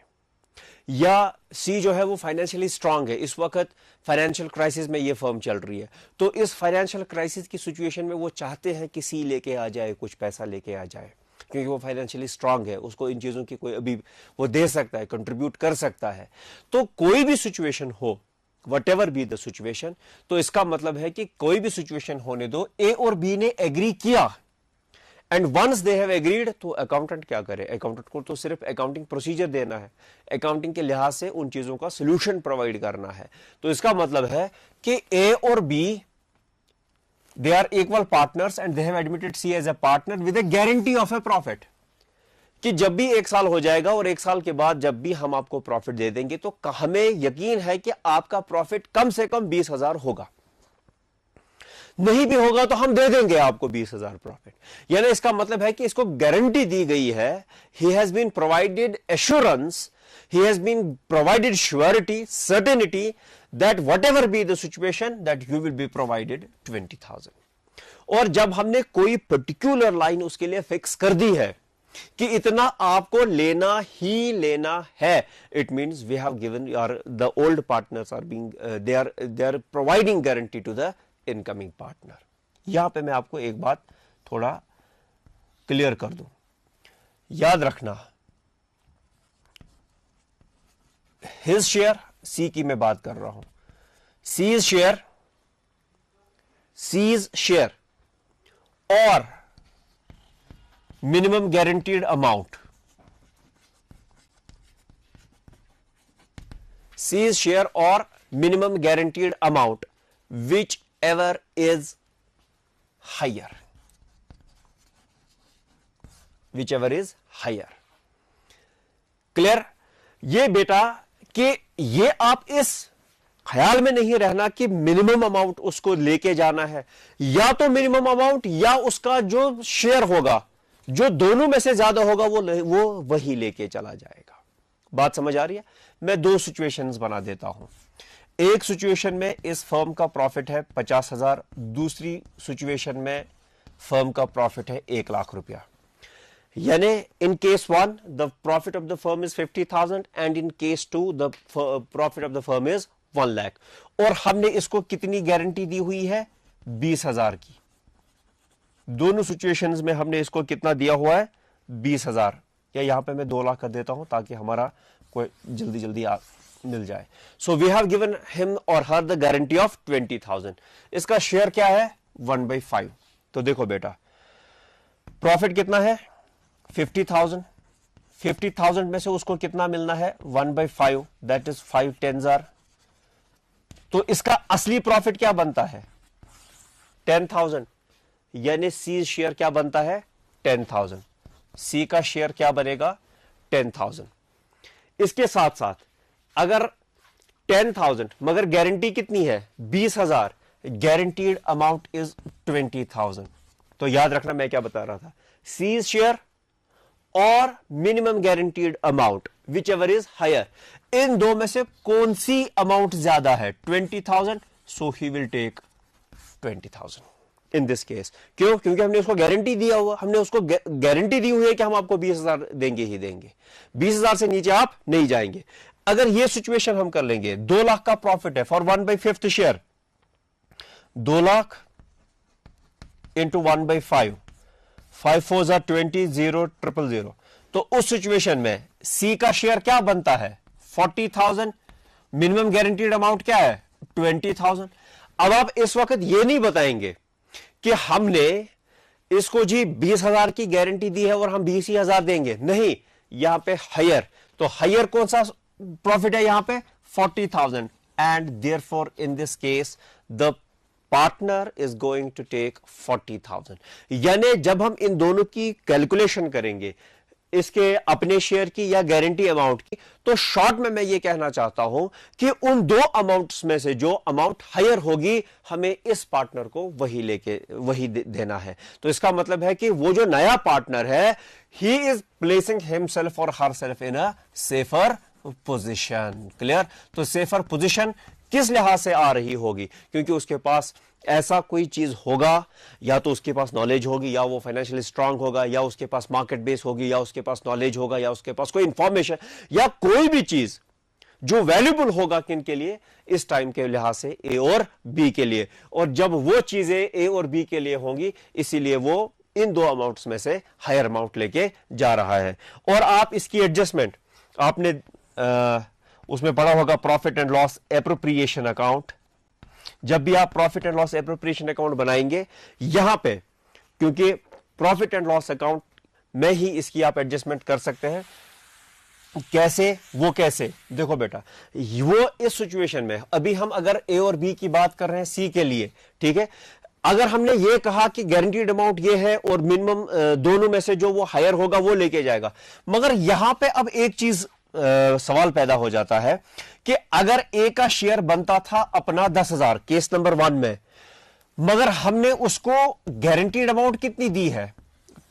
या सी जो है वो फाइनेंशियली स्ट्रांग है, इस वक्त फाइनेंशियल क्राइसिस में ये फर्म चल रही है, तो इस फाइनेंशियल क्राइसिस की सिचुएशन में वो चाहते हैं कि सी लेके आ जाए, कुछ पैसा लेके आ जाए, क्योंकि वो फाइनेंशियली स्ट्रांग है, उसको इन चीजों की कोई अभी वो दे सकता है, कंट्रीब्यूट कर सकता है। तो कोई भी सिचुएशन हो, whatever be the situation, तो इसका मतलब है कि कोई भी सिचुएशन होने दो, ए और बी ने एग्री किया, and once they have agreed, तो अकाउंटेंट क्या करे? अकाउंटेंट को तो सिर्फ अकाउंटिंग प्रोसीजर देना है, अकाउंटिंग के लिहाज से उन चीजों का सोल्यूशन प्रोवाइड करना है। तो इसका मतलब है कि ए और B they are equal partners and they have admitted C as a partner with a guarantee of a profit, कि जब भी 1 साल हो जाएगा और 1 साल के बाद जब भी हम आपको प्रॉफिट दे देंगे तो हमें यकीन है कि आपका प्रॉफिट कम से कम 20,000 होगा। नहीं भी होगा तो हम दे देंगे आपको 20,000 प्रॉफिट। यानी इसका मतलब है कि इसको गारंटी दी गई है, he has been provided assurance, he has been provided surety, certainty that whatever be the situation that you will be provided 20,000। और जब हमने कोई पर्टिकुलर लाइन उसके लिए फिक्स कर दी है कि इतना आपको लेना ही लेना है, it means we have given, और the old partners are being, they are providing guarantee to the incoming partner. यहां पे मैं आपको एक बात थोड़ा क्लियर कर दूं, याद रखना, हिज शेयर, सी की मैं बात कर रहा हूं, सीज शेयर और minimum guaranteed amount, C's share और minimum guaranteed amount whichever is higher, whichever is higher. Clear? ये बेटा कि ये आप इस ख्याल में नहीं रहना कि मिनिमम अमाउंट उसको लेके जाना है, या तो मिनिमम अमाउंट या उसका जो शेयर होगा, जो दोनों में से ज्यादा होगा वो वही लेके चला जाएगा, बात समझ आ रही है? मैं दो सिचुएशंस बना देता हूं। एक सिचुएशन में इस फर्म का प्रॉफिट है 50,000, दूसरी सिचुएशन में फर्म का प्रॉफिट है 1,00,000 रुपया। यानी in case one the profit of the firm is 50,000 and in case two the profit of the firm is 1,00,000। और हमने इसको कितनी गारंटी दी हुई है? 20,000 की। दोनों सिचुएशंस में हमने इसको कितना दिया हुआ है? 20,000। या यहां पे मैं 2,00,000 कर देता हूं ताकि हमारा कोई जल्दी जल्दी मिल जाए। So we have given him और हर द गारंटी ऑफ 20,000। इसका शेयर क्या है? 1/5। तो देखो बेटा, प्रॉफिट कितना है? 50,000। 50,000 में से उसको कितना मिलना है? 1/5, दैट इज 5 10s are। तो इसका असली प्रॉफिट क्या बनता है? 10,000। यानी सी शेयर क्या बनता है? 10,000। सी का शेयर क्या बनेगा? 10,000। इसके साथ साथ अगर 10,000 मगर गारंटी कितनी है? 20,000, गारंटीड अमाउंट इज 20,000। तो याद रखना मैं क्या बता रहा था, सी शेयर और minimum guaranteed amount whichever is higher, इन दो में से कौन सी अमाउंट ज्यादा है? 20,000। So he will take 20,000 in this case. क्यों? क्योंकि हमने उसको गारंटी दिया हुआ, हमने उसको गारंटी दी हुई है कि हम आपको 20,000 देंगे ही देंगे, 20,000 से नीचे आप नहीं जाएंगे। अगर ये सिचुएशन हम कर लेंगे, 2,00,000 का प्रॉफिट है for 1/5 share, 2,00,000 into 1/5, 5 4s are 20, 0 000। तो उस सिचुएशन में सी का शेयर क्या बनता है? 40,000। मिनिमम गारंटीड अमाउंट क्या है? 20,000। अब आप इस वक्त ये नहीं बताएंगे कि हमने इसको जी 20,000 की गारंटी दी है और हम 20,000 देंगे, नहीं, यहां पे हायर। तो हायर कौन सा प्रॉफिट है यहां पे? 40,000। And therefore in this case the partner is going to take 40,000। यानी जब हम इन दोनों की कैलकुलेशन करेंगे, इसके अपने शेयर की या गारंटी अमाउंट की, तो शॉर्ट में मैं ये कहना चाहता हूं कि उन दो अमाउंट्स में से जो अमाउंट हायर होगी, हमें इस पार्टनर को वही देना है। तो इसका मतलब है कि वो जो नया पार्टनर है, ही इज प्लेसिंग हिमसेल्फ और herself in a safer position. Clear? तो सेफर पोजीशन किस लिहाज से आ रही होगी? क्योंकि उसके पास ऐसा कोई चीज होगा, या तो उसके पास नॉलेज होगी, या वो फाइनेंशियली स्ट्रांग होगा, या उसके पास मार्केट बेस होगी, या उसके पास नॉलेज होगा, या उसके पास कोई इंफॉर्मेशन, या कोई भी चीज जो वैल्यूबल होगा किनके लिए? इस टाइम के लिहाज से ए और बी के लिए। और जब वो चीजें ए और बी के लिए होंगी, इसीलिए वो इन दो अमाउंट्स में से हायर अमाउंट लेके जा रहा है। और आप इसकी एडजस्टमेंट आपने उसमें पढ़ा होगा, profit and loss appropriation account. जब भी आप profit and loss appropriation account बनाएंगे, यहां पे क्योंकि प्रॉफिट एंड लॉस अकाउंट में ही इसकी आप एडजस्टमेंट कर सकते हैं। कैसे? वो कैसे? देखो बेटा, वो इस सिचुएशन में अभी हम अगर ए और बी की बात कर रहे हैं सी के लिए, ठीक है, अगर हमने ये कहा कि गारंटीड अमाउंट ये है और मिनिमम दोनों में से जो वो हायर होगा वो लेके जाएगा, मगर यहां पे अब एक चीज सवाल पैदा हो जाता है कि अगर ए का शेयर बनता था अपना 10,000 केस नंबर 1 में, मगर हमने उसको गारंटीड अमाउंट कितनी दी है?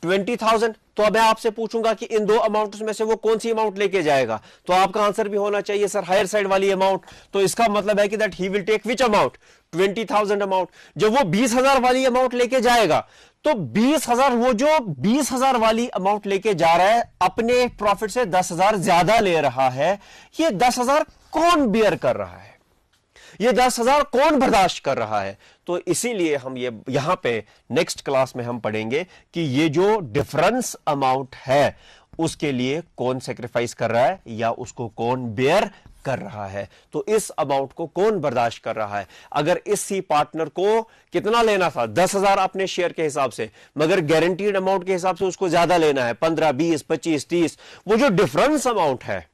20,000। तो अब मैं आपसे पूछूंगा कि इन दो अमाउंट्स में से वो कौन सी अमाउंट लेके जाएगा? तो आपका आंसर भी होना चाहिए सर हायर साइड वाली अमाउंट। तो इसका मतलब है कि that he will take which amount? 20,000 amount. जब वो 20,000 वाली अमाउंट लेके जाएगा, तो 20,000, वो जो 20,000 वाली अमाउंट लेके जा रहा है, अपने प्रॉफिट से 10,000 ज्यादा ले रहा है। ये 10,000 कौन बियर कर रहा है? ये 10,000 कौन बर्दाश्त कर रहा है? तो इसीलिए हम ये यहां पे नेक्स्ट क्लास में हम पढ़ेंगे कि ये जो डिफरेंस अमाउंट है, उसके लिए कौन सेक्रीफाइस कर रहा है या उसको कौन बेयर कर रहा है। तो इस अमाउंट को कौन बर्दाश्त कर रहा है? अगर इस सी पार्टनर को कितना लेना था? 10,000 अपने शेयर के हिसाब से, मगर गारंटीड अमाउंट के हिसाब से उसको ज्यादा लेना है, 15, 20, 25, 30। वो जो डिफरेंस अमाउंट है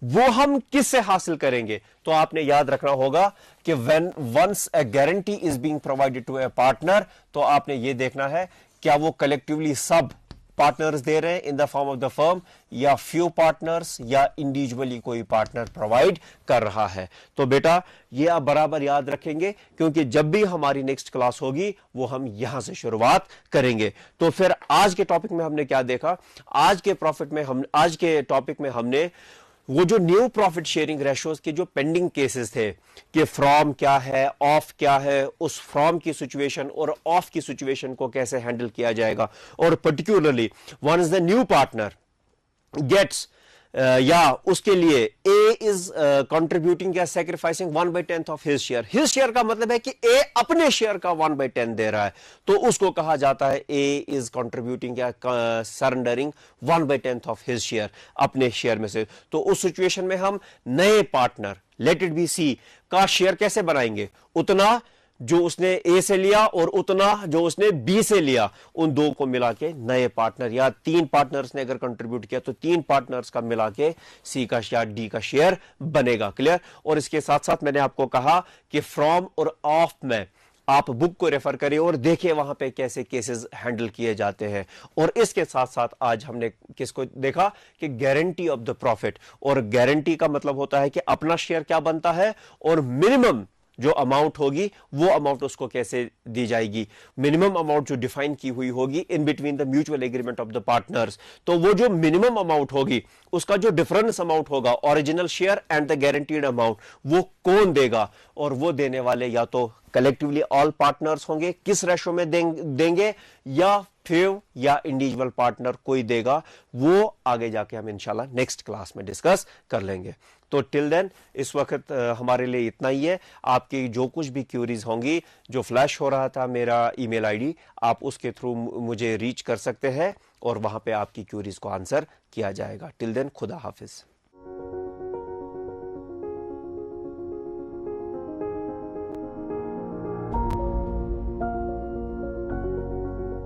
वो हम किससे हासिल करेंगे? तो आपने याद रखना होगा कि when once a guarantee is being provided to a partner, तो आपने ये देखना है क्या वो कलेक्टिवली सब पार्टनर्स दे रहे हैं in the form of the firm, या फ्यू पार्टनर्स, या इंडिविजुअली कोई पार्टनर प्रोवाइड कर रहा है। तो बेटा ये आप बराबर याद रखेंगे, क्योंकि जब भी हमारी नेक्स्ट क्लास होगी वो हम यहां से शुरुआत करेंगे। तो फिर आज के टॉपिक में हमने क्या देखा? आज के टॉपिक में हमने वो जो न्यू प्रॉफिट शेयरिंग रेशोज के जो पेंडिंग केसेस थे कि फ्रॉम क्या है, ऑफ क्या है, उस फ्रॉम की सिचुएशन और ऑफ की सिचुएशन को कैसे हैंडल किया जाएगा, और particularly once the new partner gets या उसके लिए ए इज कंट्रीब्यूटिंग या sacrificing 1/10 of his share. His share का मतलब है कि ए अपने शेयर का 1/10 दे रहा है, तो उसको कहा जाता है ए इज कंट्रीब्यूटिंग या सरेंडरिंग 1/10 ऑफ हिज शेयर, अपने शेयर में से। तो उस सिचुएशन में हम नए partner let it be C का शेयर कैसे बनाएंगे, उतना जो उसने ए से लिया और उतना जो उसने बी से लिया, उन दो को मिला के नए पार्टनर, या 3 पार्टनर्स ने अगर कंट्रीब्यूट किया तो 3 पार्टनर्स का मिला के सी का या डी का शेयर बनेगा। क्लियर। और इसके साथ साथ मैंने आपको कहा कि फ्रॉम और ऑफ में आप बुक को रेफर करिए और देखिए वहां पे कैसे केसेस हैंडल किए जाते हैं। और इसके साथ साथ आज हमने किसको देखा कि गारंटी ऑफ द प्रॉफिट, और गारंटी का मतलब होता है कि अपना शेयर क्या बनता है और मिनिमम जो अमाउंट होगी वो अमाउंट उसको कैसे दी जाएगी, मिनिमम अमाउंट जो डिफाइन की हुई होगी in between the mutual agreement of the partners. तो वो जो मिनिमम अमाउंट होगी उसका जो डिफरेंस अमाउंट होगा, original share and the guaranteed amount, वो कौन देगा, और वो देने वाले या तो कलेक्टिवली ऑल पार्टनर्स होंगे, किस रेशो में देंगे, या फिर या इंडिविजुअल पार्टनर कोई देगा, वो आगे जाके हम इंशाल्लाह नेक्स्ट क्लास में डिस्कस कर लेंगे। तो टिल देन इस वक्त हमारे लिए इतना ही है। आपकी जो कुछ भी क्यूरीज होंगी, जो फ्लैश हो रहा था मेरा ईमेल आईडी, आप उसके थ्रू मुझे रीच कर सकते हैं और वहां पे आपकी क्यूरीज को आंसर किया जाएगा। टिल देन खुदा हाफिज।